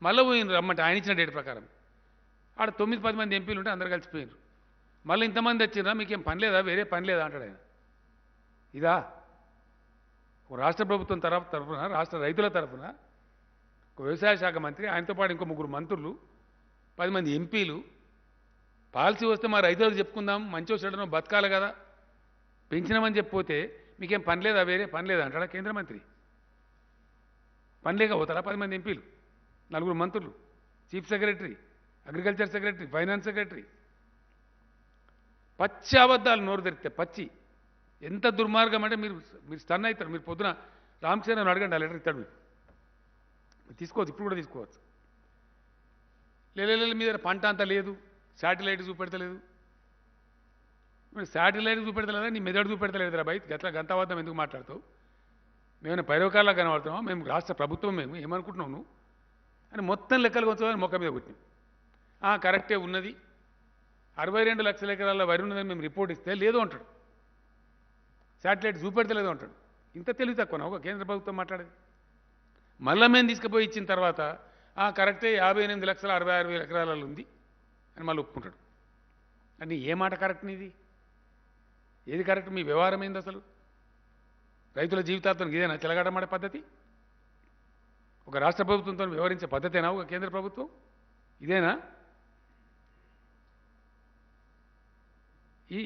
మళ్ళీ పోయినారు రమ్మంటే ఆయన ఇచ్చిన డేట్ ప్రకారం. ఆడ 9-10 మంది ఎంపీలు ఉంటే అందరు కలిసిపోయినారు. మళ్ళీ ఇంతమంది వచ్చినా మీకేం పని లేదా, వేరే పని లేదా అంటాడు ఆయన. ఇదా రాష్ట్ర ప్రభుత్వం తరఫున, రాష్ట్ర రైతుల తరఫున ఒక వ్యవసాయ శాఖ మంత్రి, ఆయనతో పాటు ఇంకో 3 మంత్రులు, 10 మంది ఎంపీలు పాలసీ వస్తే మా రైతులకు చెప్పుకుందాం, మంచి చెడనో బతకాలి కదా, పెంచినామని చెప్పిపోతే మీకేం పని లేదా, వేరే పని లేదా అంటాడా కేంద్ర మంత్రి? పని లేకపోతారా 10 మంది ఎంపీలు, 4 మంత్రులు, chief secretary, agriculture secretary, finance secretary? పచ్చి అబద్ధాలు నోరు తెరిస్తే పచ్చి. ఎంత దుర్మార్గం అంటే మీరు స్టన్ అవుతారు. మీరు పొద్దున రామచంద్రని అడగండి, ఆ లెటర్ ఇస్తాడు మీకు. తీసుకోవచ్చు, ఇప్పుడు కూడా తీసుకోవచ్చు. లేదు మీ దగ్గర పంట అంతా లేదు, శాటిలైట్ చూపెడతలేదు. మీరు శాటిలైట్ చూపెడతలేదా, నీ మెదడు చూపెడతలేదురా బయట గట్లా గంతవాదం ఎందుకు మాట్లాడుతావు? మేమైనా పైరవకాల్లా కనబడుతున్నాం, మేము రాష్ట్ర ప్రభుత్వం, మేము ఏమనుకుంటున్నావు నువ్వు అని మొత్తం లెక్కలు కొంచెం మొక్క మీద కొట్టినాం. కరెక్టే ఉన్నది, 62 లక్షల ఎకరాల వరి ఉన్నదని మేము రిపోర్ట్ ఇస్తే లేదు అంటాడు, శాటిలైట్ చూపెడతలేదు అంటాడు. ఇంత తెలివి తక్కువ ఒక కేంద్ర ప్రభుత్వం మాట్లాడేది. మళ్ళీ మేము తీసుకుపోయి ఇచ్చిన తర్వాత కరెక్టే 58,66,000 ఎకరాలలో ఉంది అని మళ్ళీ ఒప్పుకుంటాడు. అని ఏ మాట కరెక్ట్ నీది? ఏది కరెక్ట్? మీ వ్యవహారం ఏంది అసలు? రైతుల జీవితాలతో ఇదేనా చెలగాటమాడే పద్ధతి? ఒక రాష్ట్ర ప్రభుత్వంతో వ్యవహరించే పద్ధతేనా ఒక కేంద్ర ప్రభుత్వం? ఇదేనా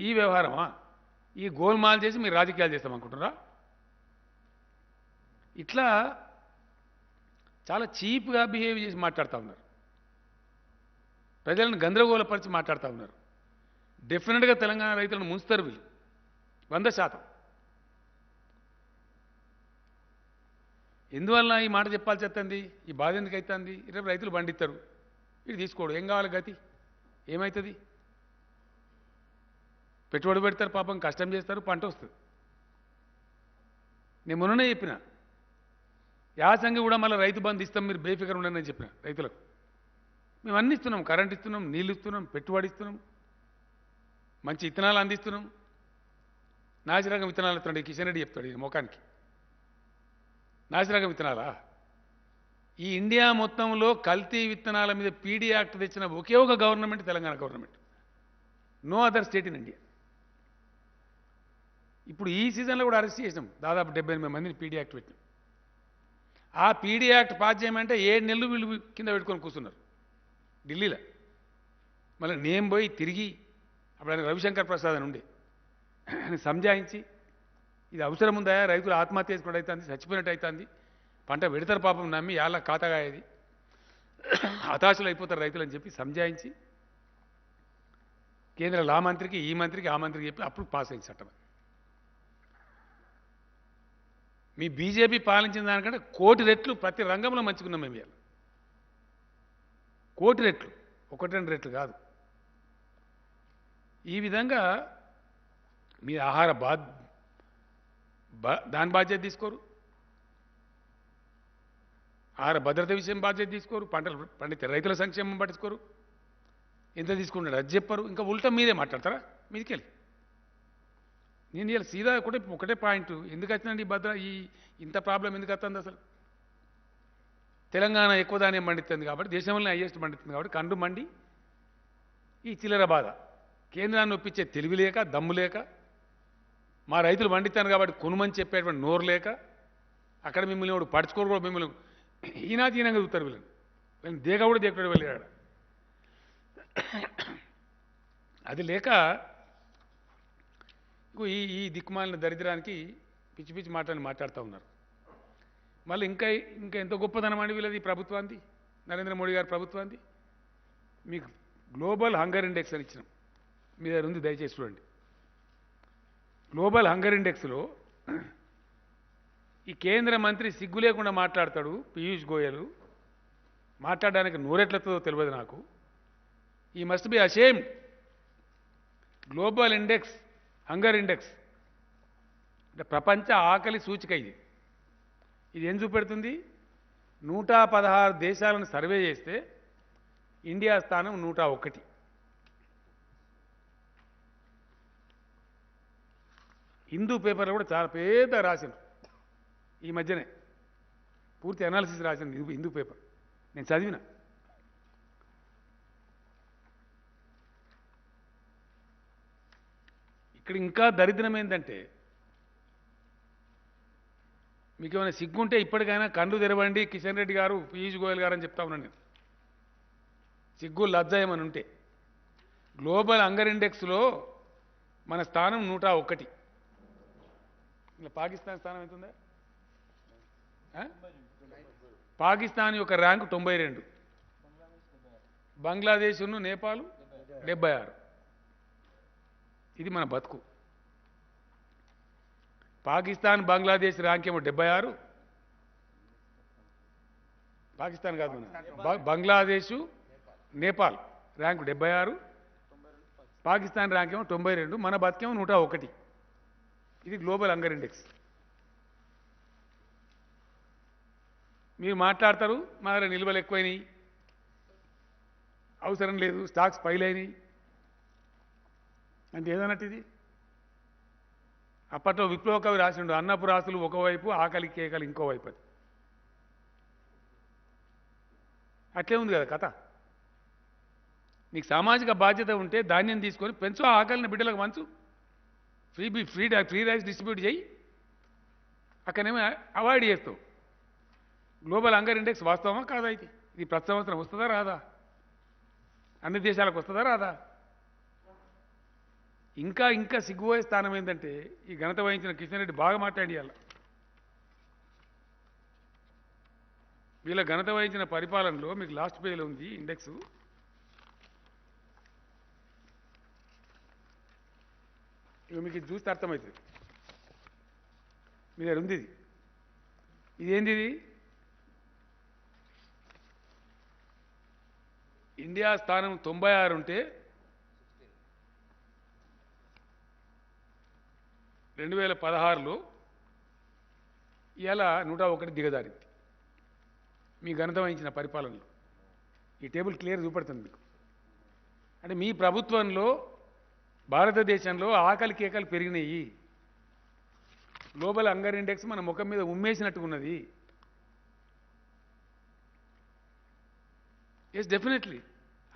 ఈ వ్యవహారమా? ఈ గోల్మాల్ చేసి మీరు రాజకీయాలు చేస్తామనుకుంటున్నారా? ఇట్లా చాలా చీప్గా బిహేవ్ చేసి మాట్లాడుతూ ఉన్నారు. ప్రజలను గందరగోళపరిచి మాట్లాడుతూ ఉన్నారు. డెఫినెట్గా తెలంగాణ రైతులను ముంచుతారు వీళ్ళు 100%. ఎందువల్ల ఈ మాట చెప్పాల్సి వస్తుంది? ఈ బాధ ఎందుకు అవుతుంది? రేపు రైతులు పండిస్తారు, ఇది తీసుకోడు, ఏం కావాలి గతి? ఏమవుతుంది? పెట్టుబడి పెడతారు, పాపం కష్టం చేస్తారు, పంట వస్తుంది. నేను మొన్ననే చెప్పిన యాసంగి కూడా మళ్ళీ రైతు బంధు ఇస్తాం, మీరు బేఫికర్ ఉండని నేను చెప్పిన రైతులకు. మేము అన్ని ఇస్తున్నాం, కరెంట్ ఇస్తున్నాం, నీళ్ళు ఇస్తున్నాం, పెట్టుబడి ఇస్తున్నాం, మంచి విత్తనాలు అందిస్తున్నాం. నాసిరకం విత్తనాలు ఇస్తున్నాడు కిషన్ రెడ్డి చెప్తాడు ఈ ముఖానికి. నాసిరకం విత్తనాలా? ఈ ఇండియా మొత్తంలో కల్తీ విత్తనాల మీద పీడీ యాక్ట్ తెచ్చిన ఒకే ఒక government Telangana government. No other state in India. ఇప్పుడు ఈ సీజన్లో కూడా అరెస్ట్ చేసినాం, దాదాపు 78 మందిని పీడీ యాక్ట్ పెట్టినాం. ఆ పీడీ యాక్ట్ పాస్ చేయమంటే 7 నెలలు వీళ్ళు కింద పెట్టుకొని కూర్చున్నారు ఢిల్లీలో. మళ్ళీ నేను పోయి తిరిగి అప్పుడు ఆయన రవిశంకర్ ప్రసాద్ అని ఉండే ఆయన సంజాయించి, ఇది అవసరం ఉందా, రైతులు ఆత్మహత్య చేసుకున్నట్టు అవుతుంది, చచ్చిపోయినట్టు అవుతుంది, పంట పెడతారు పాపం నమ్మి యాళ్ళ ఖాతాగాయది, హతాశులు అయిపోతారు రైతులు అని చెప్పి సంజాయించి కేంద్ర లా మంత్రికి, ఈ మంత్రికి, ఆ మంత్రికి చెప్పి అప్పుడు పాస్ అయింది చట్టం. మీ బీజేపీ పాలించిన దానికంటే 1 కోటి రెట్లు ప్రతి రంగంలో మంచుకున్నాం మేము ఇవాళ. 1 కోటి రెట్లు, 1-2 రెట్లు కాదు. ఈ విధంగా మీ ఆహార దాని బాధ్యత తీసుకోరు, ఆహార భద్రత విషయం బాధ్యత తీసుకోరు, పంటలు పండితే రైతుల సంక్షేమం పట్టించుకోరు, ఎంత తీసుకుంటాడు అది చెప్పరు, ఇంకా ఉల్టా మీదే మాట్లాడతారా మీదికెళ్ళి. నేను ఇలా సీదా ఒకటే పాయింట్, ఎందుకు వచ్చిందండి ఈ ఇంత ప్రాబ్లం ఎందుకు వస్తుంది అసలు? తెలంగాణ ఎక్కువ ధాన్యం పండిస్తుంది కాబట్టి, దేశంలోనే హైయెస్ట్ పండిస్తుంది కాబట్టి కండు మండి ఈ చిల్లర బాధ. కేంద్రాన్ని ఒప్పించే తెలివి లేక, దమ్ము లేక, మా రైతులు పండిస్తాను కాబట్టి కొనుమని చెప్పేటువంటి నోరు లేక, అక్కడ మిమ్మల్ని వాడు పడుచుకోరు కూడా, మిమ్మల్ని ఈనాతీనంగా చూస్తారు వీళ్ళని దేగ కూడా దేకడు వెళ్ళాడు. అది లేక ఈ దిక్కుమాలిన దరిద్రానికి పిచ్చి పిచ్చి మాటలు మాట్లాడుతూ ఉన్నారు. మళ్ళీ ఇంకా ఎంత గొప్పదనం అండి వీళ్ళది ప్రభుత్వాన్ని, నరేంద్ర మోడీ గారి ప్రభుత్వాన్ని. మీకు గ్లోబల్ హంగర్ ఇండెక్స్ అని ఇచ్చినాం, మీ దగ్గర ఉంది, దయచేసి చూడండి. గ్లోబల్ హంగర్ ఇండెక్స్లో ఈ కేంద్ర మంత్రి సిగ్గు లేకుండా మాట్లాడతాడు పీయూష్ గోయల్, మాట్లాడడానికి నోరెట్లతో తెలియదు నాకు. ఈ must be ashamed. Global index, hunger index అంటే ప్రపంచ ఆకలి సూచిక ఇది ఏం చూపెడుతుంది? 116 దేశాలను సర్వే చేస్తే ఇండియా స్థానం 101. హిందూ పేపర్లో కూడా చాలా పెద్ద రాసింది ఈ మధ్యనే, పూర్తి అనాలిసిస్ రాసింది హిందూ పేపర్, నేను చదివిన. ఇక్కడ ఇంకా దరిద్రం ఏంటంటే, మీకు ఏమైనా సిగ్గుంటే ఇప్పటికైనా కళ్ళు తెరవండి కిషన్ రెడ్డి గారు, పీయూష్ గోయల్ గారు అని చెప్తా ఉన్నాను నేను. సిగ్గు లజ్జ ఏమని ఉంటే, గ్లోబల్ హంగర్ ఇండెక్స్లో మన స్థానం 101. ఇలా పాకిస్తాన్ స్థానం ఎంతుందా? పాకిస్తాన్ యొక్క ర్యాంకు 92, బంగ్లాదేశ్, నేపాల్ 76. ఇది మన బతుకు. పాకిస్తాన్, బంగ్లాదేశ్ ర్యాంక్ ఏమో 76, పాకిస్తాన్ కాదు బంగ్లాదేశ్, నేపాల్ ర్యాంకు 76, పాకిస్తాన్ ర్యాంక్ ఏమో 92, మన బతికేమో 101. ఇది గ్లోబల్ హంగర్ ఇండెక్స్. మీరు మాట్లాడతారు మా దగ్గర నిల్వలు ఎక్కువైనాయి, అవసరం లేదు, స్టాక్స్ పైలైనాయి అంటే ఏదన్నట్టు ఇది? అప్పట్లో విప్లవ కవి రాసిండు, అన్నపు రాసులు ఒకవైపు, ఆకలి కేకలు ఇంకోవైపు. అది అట్లే ఉంది కదా కథ. నీకు సామాజిక బాధ్యత ఉంటే ధాన్యం తీసుకొని పెంచు, ఆ ఆకలిని బిడ్డలకు పంచు, ఫ్రీ రైస్ డిస్ట్రిబ్యూట్ చేయి. అక్కడనేమో అవాయిడ్ చేస్తావు. గ్లోబల్ హంగర్ ఇండెక్స్ వాస్తవమా కాదా? ఇది ప్రతి సంవత్సరం వస్తుందా రాదా? అన్ని దేశాలకు వస్తుందా రాదా? ఇంకా సిగ్గుపోయే స్థానం ఏంటంటే ఈ ఘనత వహించిన కిషన్ రెడ్డి బాగా మాట్లాడియాల. వీళ్ళ ఘనత వహించిన పరిపాలనలో మీకు లాస్ట్ పేజీలో ఉంది ఇండెక్స్. ఇక మీకు ఇది చూస్తే అర్థమవుతుంది. మీ దగ్గర ఉంది ఇది. ఇదేంది? ఇది ఇండియా స్థానం 96 ఉంటే 2016లో ఇలా 101 దిగజారింది మీ ఘనత వహించిన పరిపాలనలో. ఈ టేబుల్ క్లియర్ చూపెడుతుంది మీకు. అంటే మీ ప్రభుత్వంలో భారతదేశంలో ఆకలి కేకలు పెరిగినాయి. గ్లోబల్ హంగర్ ఇండెక్స్ మన ముఖం మీద ఉమ్మేసినట్టున్నది. Yes, definitely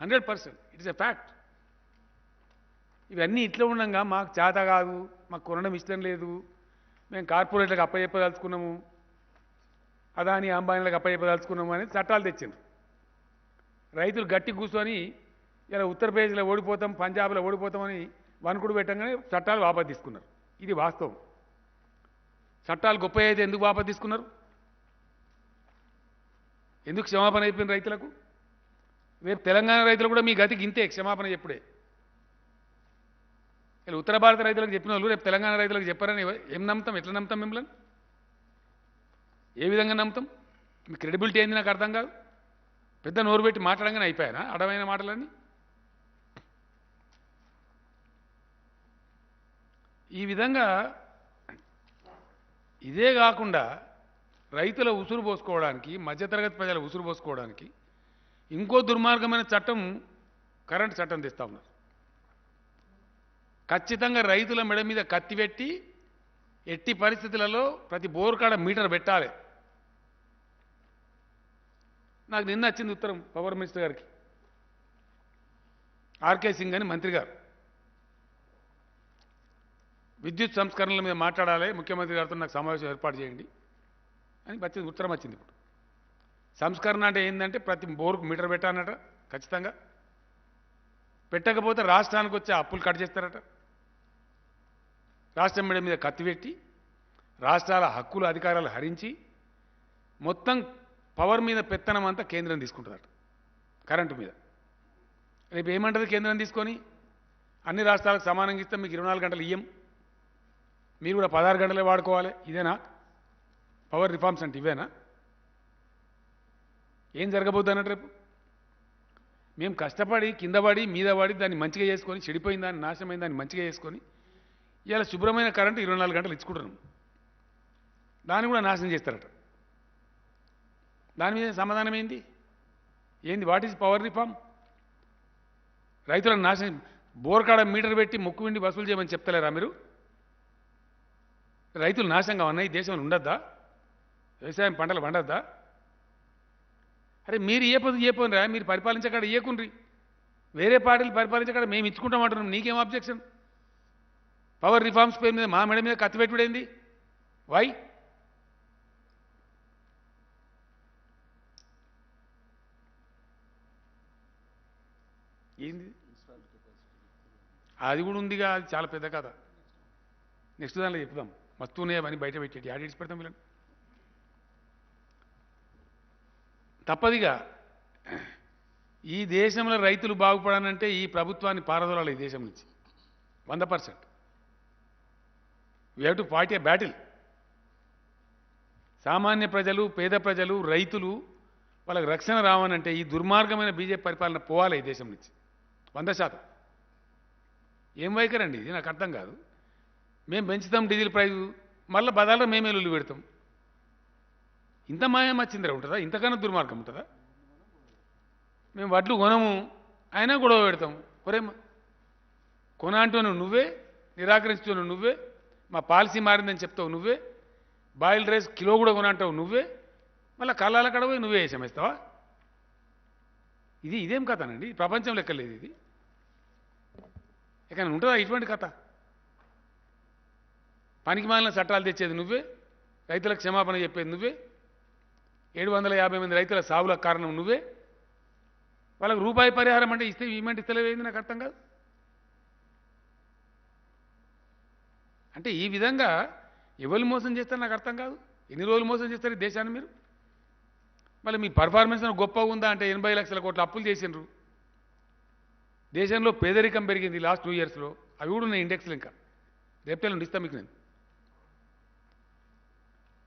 100% it is a fact. ఇవన్నీ ఇట్లా ఉండగా మాకు చేత కాదు, మాకు కొనడం ఇష్టం లేదు, మేము కార్పొరేట్లకు అప్పచెప్పదలుచుకున్నాము, అదాని అంబానీలకు అప్పచెప్పదలుచుకున్నాము అనేది చట్టాలు తెచ్చింది. రైతులు గట్టి కూర్చొని ఇలా ఉత్తరప్రదేశ్లో ఓడిపోతాం, పంజాబ్లో ఓడిపోతామని వణుకుడు పెట్టంగానే చట్టాలు వాపసు తీసుకున్నారు. ఇది వాస్తవం. చట్టాలు గొప్ప అయితే ఎందుకు వాపసు తీసుకున్నారు? ఎందుకు క్షమాపణ అయిపోయిన రైతులకు? రేపు తెలంగాణ రైతులు కూడా మీ గతికి ఇంతే క్షమాపణ చెప్పుడే. ఇలా ఉత్తర భారత రైతులకు చెప్పిన వాళ్ళు రేపు తెలంగాణ రైతులకు చెప్పారని ఏం నమ్ముతాం? ఎట్లా నమ్ముతాం? మిమ్మల్ని ఏ విధంగా నమ్ముతాం? మీ క్రెడిబిలిటీ ఏంది నాకు అర్థం కాదు. పెద్ద నోరు పెట్టి మాట్లాడంగానే అయిపోయానా అడమైన మాటలన్నీ? ఈ విధంగా ఇదే కాకుండా రైతుల ఉసురు పోసుకోవడానికి, మధ్యతరగతి ప్రజల ఉసురు పోసుకోవడానికి ఇంకో దుర్మార్గమైన చట్టం, కరెంట్ చట్టం తెస్తా ఉన్నారు. ఖచ్చితంగా రైతుల మెడ మీద కత్తి పెట్టి ఎట్టి పరిస్థితులలో ప్రతి బోర్ కాడ మీటర్ పెట్టాలి. నాకు నిన్న వచ్చింది ఉత్తరం పవర్ మినిస్టర్ గారికి, ఆర్కే సింగ్ అని మంత్రి గారు. విద్యుత్ సంస్కరణల మీద మాట్లాడాలి, ముఖ్యమంత్రి గారితో నాకు సమావేశం ఏర్పాటు చేయండి అని వచ్చింది ఉత్తరం వచ్చింది. ఇప్పుడు సంస్కరణ అంటే ఏంటంటే ప్రతి బోర్కు మీటర్ పెట్టానట ఖచ్చితంగా. పెట్టకపోతే రాష్ట్రానికి వచ్చే అప్పులు కట్ చేస్తారట. రాష్ట్రం మీద కత్తి పెట్టి రాష్ట్రాల హక్కులు అధికారాలు హరించి మొత్తం పవర్ మీద పెత్తనం అంతా కేంద్రం తీసుకుంటుందట, కరెంటు మీద. రేపు ఏమంటుంది కేంద్రం తీసుకొని? అన్ని రాష్ట్రాలకు సమానంగా ఇస్తాం, మీకు 24 గంటలు ఇయ్యం, మీరు కూడా 16 గంటలే వాడుకోవాలి. ఇదేనా పవర్ రిఫార్మ్స్ అంటే? ఇవేనా? ఏం జరగబోద్ది అన్నట్టు రేపు? మేము కష్టపడి కింద పడి మీద పడి దాన్ని మంచిగా చేసుకొని, చెడిపోయిన దాన్ని నాశనమైన దాన్ని మంచిగా చేసుకొని ఇవాళ శుభ్రమైన కరెంటు 24 గంటలు ఇచ్చుకుంటున్నాం, దాన్ని కూడా నాశనం చేస్తారట. దాని మీద సమాధానం ఏంది? What is power reform? రైతులను నాశనం, బోర్కాడ మీటర్ పెట్టి ముక్కు విండి వసూలు చేయమని చెప్తలేరా మీరు? రైతులు నాశనంగా ఉన్నాయి, దేశంలో ఉండద్దా? వ్యవసాయం పంటలు పండద్దా? అరే మీరు ఏ పని రా, మీరు పరిపాలించకాడ ఇయ్యకుండ్రి, వేరే పార్టీలు పరిపాలించకాడ మేము ఇచ్చుకుంటామంటున్నాం, నీకేం అబ్జెక్షన్? పవర్ రిఫార్మ్స్ పేరు మీద మా మెడ మీద కత్తి పెట్టుడేంది? వై? ఏంది అది కూడా ఉందిగా, అది చాలా పెద్ద కథ. నెక్స్ట్ దానిలో చెప్దాం. మస్తూనే అవన్నీ బయట పెట్టేటి ఆడిట్స్ పెడతాం వీళ్ళని. తప్పదిగా ఈ దేశంలో రైతులు బాగుపడాలంటే ఈ ప్రభుత్వాన్ని పారదోలాలి. ఈ దేశం నుంచి 100%. We have to fight A battle. సామాన్య ప్రజలు, పేద ప్రజలు, రైతులు వాళ్ళకి రక్షణ రావాలంటే ఈ దుర్మార్గమైన బీజేపీ పరిపాలన పోవాలి ఈ దేశం నుంచి 100%. ఏం వైఖరండి ఇది? నాకు అర్థం కాదు. మేము పెంచుతాం డీజిల్ ప్రైజు, మళ్ళీ బదాల్లో మేమే లొల్లి పెడతాం. ఇంత మాయం వచ్చిందిరా ఉంటుందా? ఇంతకన్నా దుర్మార్గం ఉంటుందా? మేము వడ్లు కొనము, అయినా గొడవ పెడతాం. ఒరేమ్మా కొన అంటున్నావు నువ్వే, నిరాకరిస్తున్నావు నువ్వే, మా పాలసీ మారిందని చెప్తావు నువ్వే, బాయిల్డ్ రైస్ కిలో కూడా కొన అంటావు నువ్వే, మళ్ళీ కళ్ళాల కడపోయి నువ్వే వేసామేస్తావా? ఇదేం కథనండి? ప్రపంచం లెక్కలేదు ఇది. ఎక్కడ ఉంటుందా ఇటువంటి కథ? పనికి మాలిన చట్టాలు తెచ్చేది నువ్వే, రైతులకు క్షమాపణ చెప్పేది నువ్వే, 750 మంది రైతుల సావులకు కారణం నువ్వే. వాళ్ళకు రూపాయి పరిహారం అంటే ఇస్తే ఇవ్వమంటే ఇస్తలేవేంది? నాకు అర్థం కాదు. అంటే ఈ విధంగా ఎవరు మోసం చేస్తారు నాకు అర్థం కాదు. ఎన్ని రోజులు మోసం చేస్తారు ఈ దేశాన్ని మీరు? మళ్ళీ మీ పర్ఫార్మెన్స్ గొప్పగా ఉందా అంటే 80 లక్షల కోట్ల అప్పులు చేసిండ్రు. దేశంలో పేదరికం పెరిగింది లాస్ట్ 2 ఇయర్స్లో. అవి కూడా ఉన్నాయి ఇండెక్స్లు. ఇంకా రేపు ఇస్తాను మీకు నేను.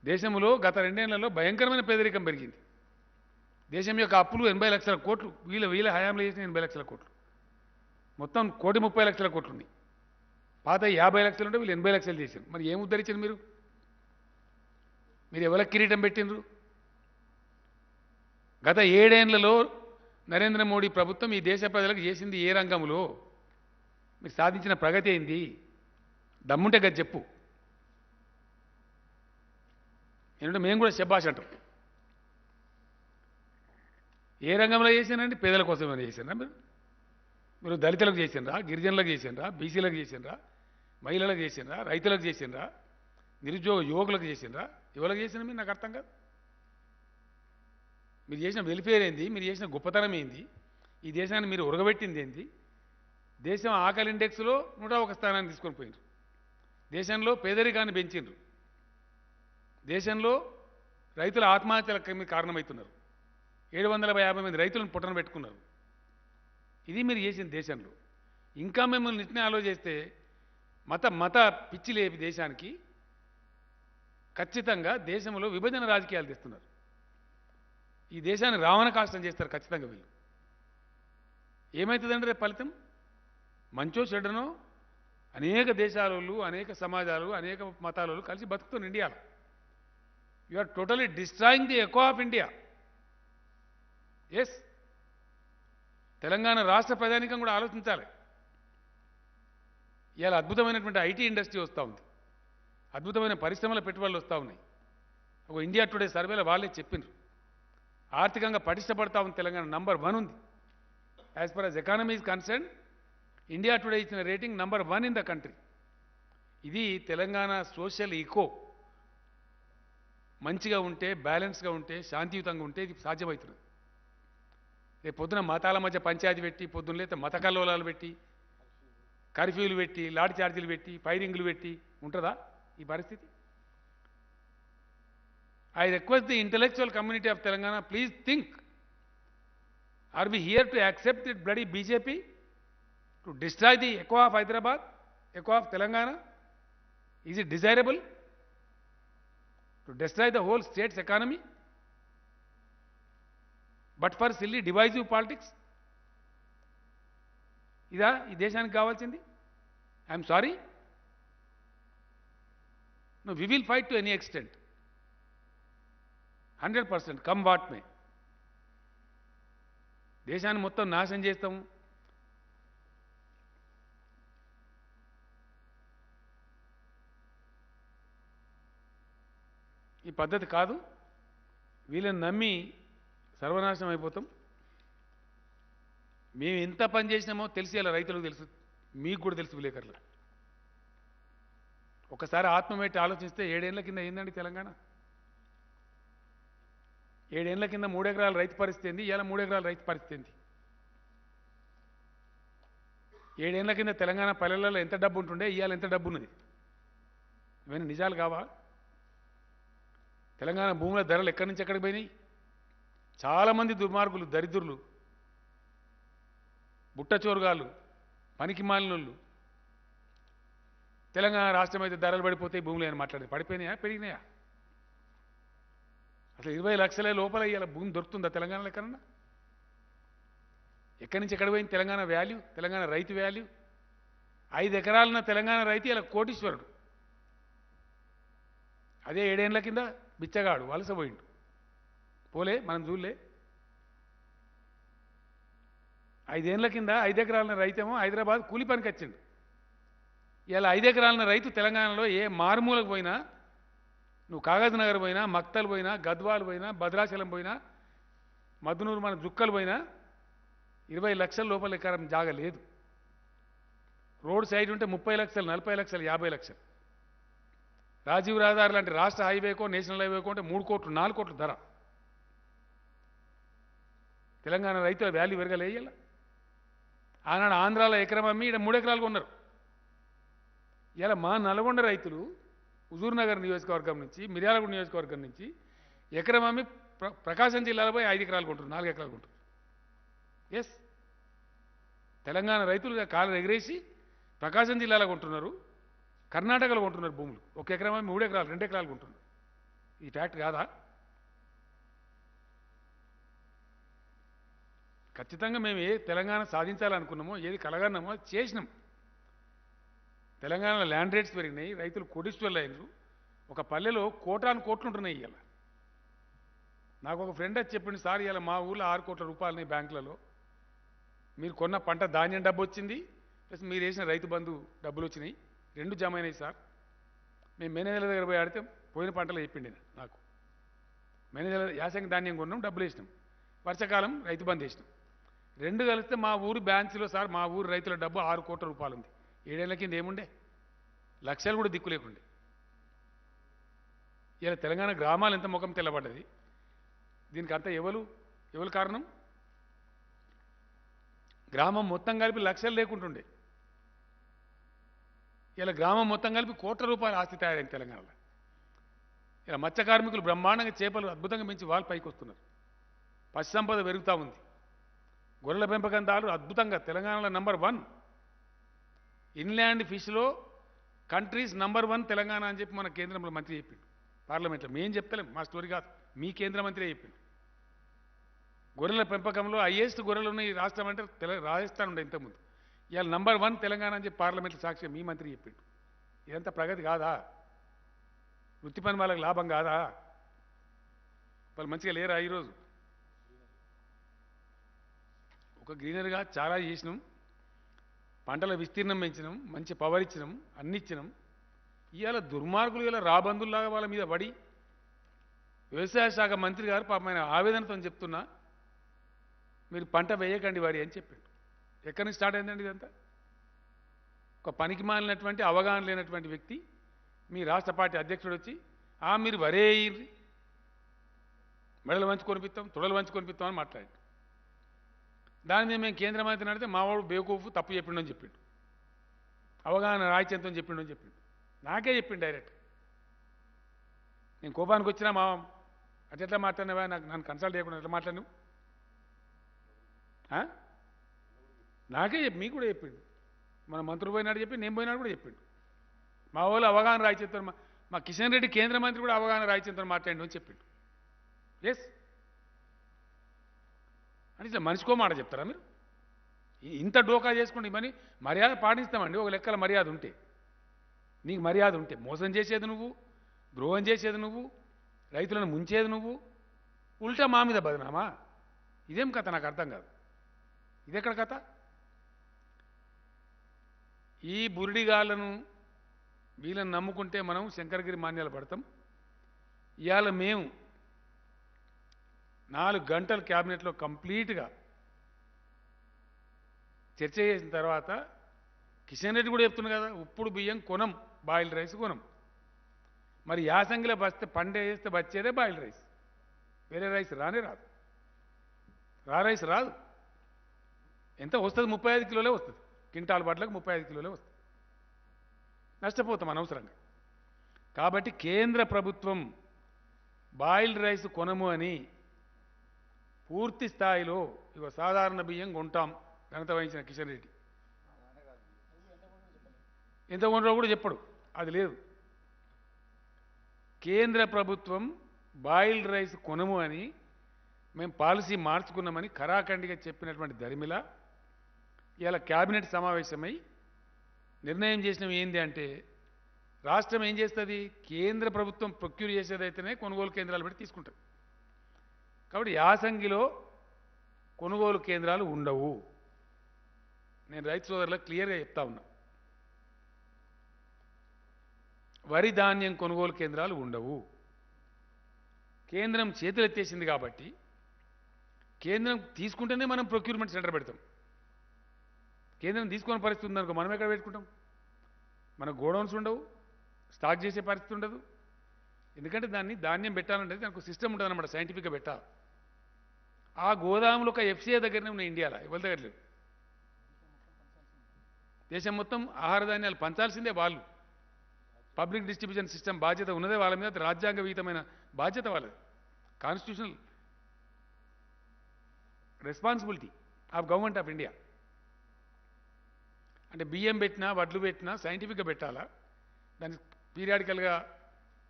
దేశంలో గత 2 ఏళ్లలో భయంకరమైన పేదరికం పెరిగింది. దేశం యొక్క అప్పులు 80 లక్షల కోట్లు, వీళ్ళ హయాంలో చేసిన 80 లక్షల కోట్లు, మొత్తం 1,30,00,000 కోట్లు ఉన్నాయి. పాత 50 లక్షలు ఉంటే వీళ్ళు 80 లక్షలు చేశారు. మరి ఏం ఉద్ధరించారు మీరు? మీరు ఎవరికి కిరీటం పెట్టినరు? గత 7 ఏళ్లలో నరేంద్ర మోడీ ప్రభుత్వం ఈ దేశ ప్రజలకు చేసింది ఏ రంగంలో? మీరు సాధించిన ప్రగతి ఏంది? దమ్ముంటే గది చెప్పు. ఏంటంటే మేము కూడా శబ్బాష్ అంటాం. ఏ రంగంలో చేశానండి? పేదల కోసం ఏమైనా చేశారా మీరు? దళితులకు చేసినరా? గిరిజనులకు చేసినరా? బీసీలకు చేసినరా? మహిళలకు చేసినరా? రైతులకు చేసినరా? నిరుద్యోగ యువకులకు చేసినరా? ఎవరికి చేసిన మీరు? నాకు అర్థం కాదు. మీరు చేసిన వెల్ఫేర్ ఏంది? మీరు చేసిన గొప్పతనం ఏంది? ఈ దేశాన్ని మీరు ఉరగబెట్టింది ఏంది? దేశం ఆకలి ఇండెక్స్లో 101 స్థానాన్ని తీసుకొని పోయినారు. దేశంలో పేదరికాన్ని పెంచిండ్రు. దేశంలో రైతుల ఆత్మహత్యలకు కారణమవుతున్నారు. 750 మంది రైతులను పుట్టన పెట్టుకున్నారు. ఇది మీరు చేసిన దేశంలో. ఇంకా మిమ్మల్ని నిట్నే ఆలోచిస్తే మత పిచ్చి లేపి దేశానికి ఖచ్చితంగా దేశంలో విభజన రాజకీయాలు తెస్తున్నారు. ఈ దేశాన్ని రావణ కాష్టం చేస్తారు ఖచ్చితంగా వీళ్ళు. ఏమవుతుందంటే రేపు ఫలితం మంచో చెడ్డనో అనేక దేశాలు, అనేక సమాజాలు, అనేక మతాలు కలిసి బతుకుతున్న ఇండియాలో. You are totally destroying the eco of India. Yes, Telangana రాష్ట్ర ప్రజానీకం కూడా ఆలోచించాలి. ఇవాళ అద్భుతమైనటువంటి ఐటీ ఇండస్ట్రీ వస్తూ ఉంది. అద్భుతమైన పరిశ్రమల పెట్టుబడులు వస్తూ ఉన్నాయి. ఒక ఇండియా టుడే సర్వేలో వాళ్ళే చెప్పిండ్రు. ఆర్థికంగా పటిష్టపడతా ఉంది తెలంగాణ. నంబర్ 1 ఉంది. As far as economy is concern, India Today ఇచ్చిన rating number 1 in the country. ఇది తెలంగాణ సోషల్ ఈకో మంచిగా ఉంటే, బ్యాలెన్స్గా ఉంటే, శాంతియుతంగా ఉంటే ఇది సాధ్యమవుతుంది. రేపు పొద్దున మతాల మధ్య పంచాయతీ పెట్టి, పొద్దున్న లేతే మత కల్లోలాలు పెట్టి, కర్ఫ్యూలు పెట్టి, లాఠీ చార్జీలు పెట్టి, ఫైరింగ్లు పెట్టి ఉంటుందా ఈ పరిస్థితి? I request the intellectual community of Telangana, please think, are we here to accept that bloody BJP to destroy the echo of Hyderabad, echo of Telangana? Is it desirable to destroy the whole state's economy but for silly divisive politics? ఇదా ఈ దేశానికి కావాల్సింది? I'm sorry. No, we will fight to any extent. 100%, come what may. దేశాన్ని మొత్తం నాశనం చేస్తాము. ఈ పద్ధతి కాదు. వీళ్ళని నమ్మి సర్వనాశనం అయిపోతాం. మేము ఎంత పని చేసినామో తెలిసి అలా రైతులకు తెలుసు, మీకు కూడా తెలుసు విలేకరులు. ఒకసారి ఆత్మమెట్టి ఆలోచిస్తే 7 ఏళ్ల కింద ఏందండి తెలంగాణ? 7 ఏళ్ల కింద 3 ఎకరాల రైతు పరిస్థితి ఏంది? ఇవాళ 3 ఎకరాల రైతు పరిస్థితి ఏంది? 7 ఏళ్ల కింద తెలంగాణ పల్లెలలో ఎంత డబ్బు ఉంటుండే, ఇవాళ ఎంత డబ్బు ఉన్నది? ఇవన్నీ నిజాలు కావా? తెలంగాణ భూముల ధరలు ఎక్కడి నుంచి ఎక్కడికి పోయినాయి? చాలామంది దుర్మార్గులు, దరిద్రులు, బుట్టచోరుగాళ్ళు, పనికి మాలినోళ్ళు తెలంగాణ రాష్ట్రం అయితే ధరలు పడిపోతాయి, భూములు అని మాట్లాడి పడిపోయినాయా, పెరిగినాయా? అసలు 20 లక్షల లోపల ఇవాళ భూమి దొరుకుతుందా తెలంగాణలో ఎక్కడన్నా? ఎక్కడి నుంచి ఎక్కడ పోయింది తెలంగాణ వాల్యూ, తెలంగాణ రైతు వాల్యూ? 5 ఎకరాలున్న తెలంగాణ రైతు ఇలా కోటీశ్వరుడు. అదే 7 ఏళ్ల కింద బిచ్చగాడు, వలసపోయిండు. పోలే, మనం చూడలే. 5 ఏళ్ల కింద 5 ఎకరాలున్న రైతేమో హైదరాబాద్ కూలి పనికి వచ్చిండు. ఇలా 5 ఎకరాలున్న రైతు తెలంగాణలో ఏ మారుమూలకు పోయినా, నువ్వు కాగజ్ నగర్ పోయినా, మక్తల్ పోయినా, గద్వాల్ పోయినా, భద్రాచలం పోయినా, మద్నూరు మన జుక్కలు పోయినా 20 లక్షల లోపల ఎకరం జాగా లేదు. రోడ్ సైడ్ ఉంటే 30 లక్షలు, 40 లక్షలు, 50 లక్షలు. రాజీవ్ రహదారి లాంటి రాష్ట్ర హైవేకో నేషనల్ హైవేకో అంటే 3 కోట్లు 4 కోట్లు ధర. తెలంగాణ రైతుల వాల్యూ పెరగలేయాల. ఆనాడు ఆంధ్రాలో ఎకరం అమ్మి ఇక్కడ 3 ఎకరాలు కొన్నారు. ఇలా మా నల్గొండ రైతులు హుజూర్నగర్ నియోజకవర్గం నుంచి, మిర్యాలగూడ నియోజకవర్గం నుంచి ఎకరం అమ్మి ప్రకాశం జిల్లాలో పోయి 5 ఎకరాలు కొంటారు, 4 ఎకరాలు కొంటారు. ఎస్, తెలంగాణ రైతులు కాలు ఎగరేసి ప్రకాశం జిల్లాలో కొంటున్నారు, కర్ణాటకలో కొంటున్నారు భూములు. 1 ఎకరం అమ్మి 3 ఎకరాలు 2 ఎకరాలు కొంటున్నారు. ఈ ఫ్యాక్ట్ కాదా? ఖచ్చితంగా మేము తెలంగాణ సాధించాలనుకున్నామో, ఏది కలగన్నామో అది చేసినాం. తెలంగాణలో ల్యాండ్ రేట్స్ పెరిగినాయి, రైతులు కోటీశ్వర్లు అయినారు. ఒక పల్లెలో కోటాను కోట్లు ఉంటున్నాయి. ఇవాళ నాకు ఒక ఫ్రెండ్ వచ్చి చెప్పింది, సార్ ఇవాళ మా ఊళ్ళో 6 కోట్ల రూపాయలని బ్యాంకులలో, మీరు కొన్న పంట ధాన్యం డబ్బు వచ్చింది, ప్లస్ మీరు వేసిన రైతు బంధు డబ్బులు వచ్చినాయి, 2 జమ అయినాయి సార్. మేము మేనేజర్ల దగ్గర పోయి ఆడితే పోయిన పంటలు చెప్పిండి నాకు. మేనేజర్ యాసంగి ధాన్యం కొన్నాం, డబ్బులు వేసినాం, వర్షాకాలం రైతు బంధు వేసినాం, 2 కలిస్తే మా ఊరు బ్యాలెన్స్లో సార్ మా ఊరు రైతుల డబ్బు 6 కోట్ల రూపాయలు ఉంది. 7 ఏళ్ల కింద ఏముండే, లక్షలు కూడా దిక్కు లేకుండే. ఇలా తెలంగాణ గ్రామాలు ఎంత ముఖం తెల్లబడ్డది. దీనికి అంతా ఎవరు కారణం? గ్రామం మొత్తం కలిపి లక్షలు లేకుంటుండే, ఇలా గ్రామం మొత్తం కలిపి కోట్ల రూపాయల ఆస్తి తయారైంది తెలంగాణలో. ఇలా మత్స్య కార్మికులు బ్రహ్మాండంగా చేపలు అద్భుతంగా పెంచి వాళ్ళు పైకి వస్తున్నారు. పశు సంపద పెరుగుతూ ఉంది. గొర్రెల పెంపకందారులు అద్భుతంగా తెలంగాణలో నంబర్ 1 ఇన్లాండ్ ఫిష్లో కంట్రీస్ నంబర్ 1 తెలంగాణ అని చెప్పి మన కేంద్రంలో మంత్రి చెప్పిండు పార్లమెంట్లో. మేం చెప్తలేం, మా స్టోరీ కాదు, మీ కేంద్ర మంత్రి చెప్పిండు. గొర్రెల పెంపకంలో హైయెస్ట్ గొర్రెలు ఉన్న ఈ రాష్ట్రం అంటే రాజస్థాన్ ఉండే ఇంతకుముందు. ఇవాళ నంబర్ 1 తెలంగాణ అని చెప్పి పార్లమెంట్లో సాక్ష్యం మీ మంత్రి చెప్పిండు. ఇదంతా ప్రగతి కాదా? వృత్తి పని వాళ్ళకి లాభం కాదా? వాళ్ళు మంచిగా లేరా? ఈరోజు ఒక గ్రీనరీగా చాలా చేసినాం, పంటల విస్తీర్ణం పెంచినాం, మంచి పవర్ ఇచ్చినాం, అన్ని ఇచ్చినాం. ఇవాళ దుర్మార్గులు ఇలా రాబందుల్లాగా వాళ్ళ మీద పడి, వ్యవసాయ శాఖ మంత్రి గారు పాపం ఆయన ఆవేదనతో చెప్తున్నా, మీరు పంట వేయకండి వారి అని చెప్పిండు. ఎక్కడి నుంచి స్టార్ట్ అయిందండి ఇదంతా? ఒక పనికి మాలినటువంటి అవగాహన లేనటువంటి వ్యక్తి మీ రాష్ట్ర పార్టీ అధ్యక్షుడు వచ్చి మీరు వరే అయ్యింది, మెడలు వంచి కొనిపిస్తాం, తొడలు వంచి కొనిపిస్తాం అని మాట్లాడి, దాని మీద మేము కేంద్ర మంత్రిని అడిగితే మావాడు బేవకూఫు తప్పు చెప్పిండని చెప్పిండు, అవగాహన రాయిచెంతం చెప్పిండని చెప్పిండు. నాకే చెప్పిండు డైరెక్ట్. నేను కోపానికి వచ్చినా మా అట్లా మాట్లాడినవా, నన్ను కన్సల్ట్ చేయకుండా ఎట్లా మాట్లాడినావు? నాకే మీకు కూడా చెప్పిండు. మన మంత్రులు పోయినాడు చెప్పి, నేను పోయినాడు కూడా చెప్పిండు. మా వాళ్ళు అవగాహన రాయిచెంతో, మా కిషన్ రెడ్డి కేంద్ర మంత్రి కూడా అవగాహన రాయిచెంతో మాట్లాడిండు అని చెప్పిండు. ఎస్, అని ఇట్లా మనిషికో మాట చెప్తారా మీరు? ఇంత డోకా చేసుకుంటే ఇవన్నీ మర్యాద పాటిస్తామండి. ఒక లెక్కల మర్యాద ఉంటే, నీకు మర్యాద ఉంటే, మోసం చేసేది నువ్వు, ద్రోహం చేసేది నువ్వు, రైతులను ముంచేది నువ్వు, ఉల్టా మా మీద బదనామా? ఇదేం కథ? నాకు అర్థం కాదు. ఇదెక్కడ కథ? ఈ బురిడిగాళ్ళను వీళ్ళని నమ్ముకుంటే మనం శంకరగిరి మాన్యాలు పడతాం. ఇవాళ మేము 4 గంటలు క్యాబినెట్లో కంప్లీట్గా చర్చ చేసిన తర్వాత కిషన్ రెడ్డి కూడా చెప్తున్నా కదా, ఉప్పుడు బియ్యం కొనం, బాయిల్డ్ రైస్ కొనం. మరి యాసంగిలో బస్తే పండే వేస్తే వచ్చేదే బాయిల్డ్ రైస్, వేరే రైస్ రానే రాదు. రైస్ రాదు. ఎంత వస్తుంది? 35 కిలోలే వస్తుంది. క్వింటాల్ బట్లకు 35 కిలోలే వస్తుంది. నష్టపోతాం అనవసరంగా. కాబట్టి కేంద్ర ప్రభుత్వం బాయిల్డ్ రైస్ కొనము అని పూర్తి స్థాయిలో ఇక సాధారణ బియ్యం కొంటాం ఘనత వహించిన కిషన్ రెడ్డి. ఎంత కొంటారో కూడా చెప్పడు, అది లేదు. కేంద్ర ప్రభుత్వం బాయిల్డ్ రైస్ కొనము అని మేము పాలసీ మార్చుకున్నామని ఖరాఖండిగా చెప్పినటువంటి దరిమిల ఇవాళ క్యాబినెట్ సమావేశమై నిర్ణయం చేసినవి ఏంది అంటే, రాష్ట్రం ఏం చేస్తుంది? కేంద్ర ప్రభుత్వం ప్రొక్యూర్ చేసేదైతేనే కొనుగోలు కేంద్రాలు పెట్టి తీసుకుంటుంది. కాబట్టి యాసంగిలో కొనుగోలు కేంద్రాలు ఉండవు. నేను రైతు సోదరులకు క్లియర్గా చెప్తా ఉన్నా, వరి ధాన్యం కొనుగోలు కేంద్రాలు ఉండవు. కేంద్రం చేతులెత్తేసింది కాబట్టి కేంద్రం తీసుకుంటేనే మనం ప్రొక్యూర్మెంట్ సెంటర్ పెడతాం. కేంద్రం తీసుకునే పరిస్థితి ఉందనుకో మనం ఎక్కడ పెట్టుకుంటాం? మన గోడౌన్స్ ఉండవు, స్టాక్ చేసే పరిస్థితి ఉండదు. ఎందుకంటే ధాన్యం పెట్టాలంటే దానికి సిస్టమ్ ఉంటుంది అన్నమాట, సైంటిఫిక్గా పెట్టాలి. ఆ గోదాములు ఒక ఎఫ్సీఐ దగ్గరనే ఉన్నాయి ఇండియాలో, ఎవరి దగ్గర లేవు. దేశం మొత్తం ఆహార ధాన్యాలు పంచాల్సిందే వాళ్ళు. పబ్లిక్ డిస్ట్రిబ్యూషన్ సిస్టమ్ బాధ్యత ఉన్నదే వాళ్ళ మీద, రాజ్యాంగ విహితమైన బాధ్యత వాళ్ళది, constitutional responsibility of government of India. అంటే బియ్యం పెట్టినా వడ్లు పెట్టినా సైంటిఫిక్గా పెట్టాలా, దాన్ని పీరియాడికల్గా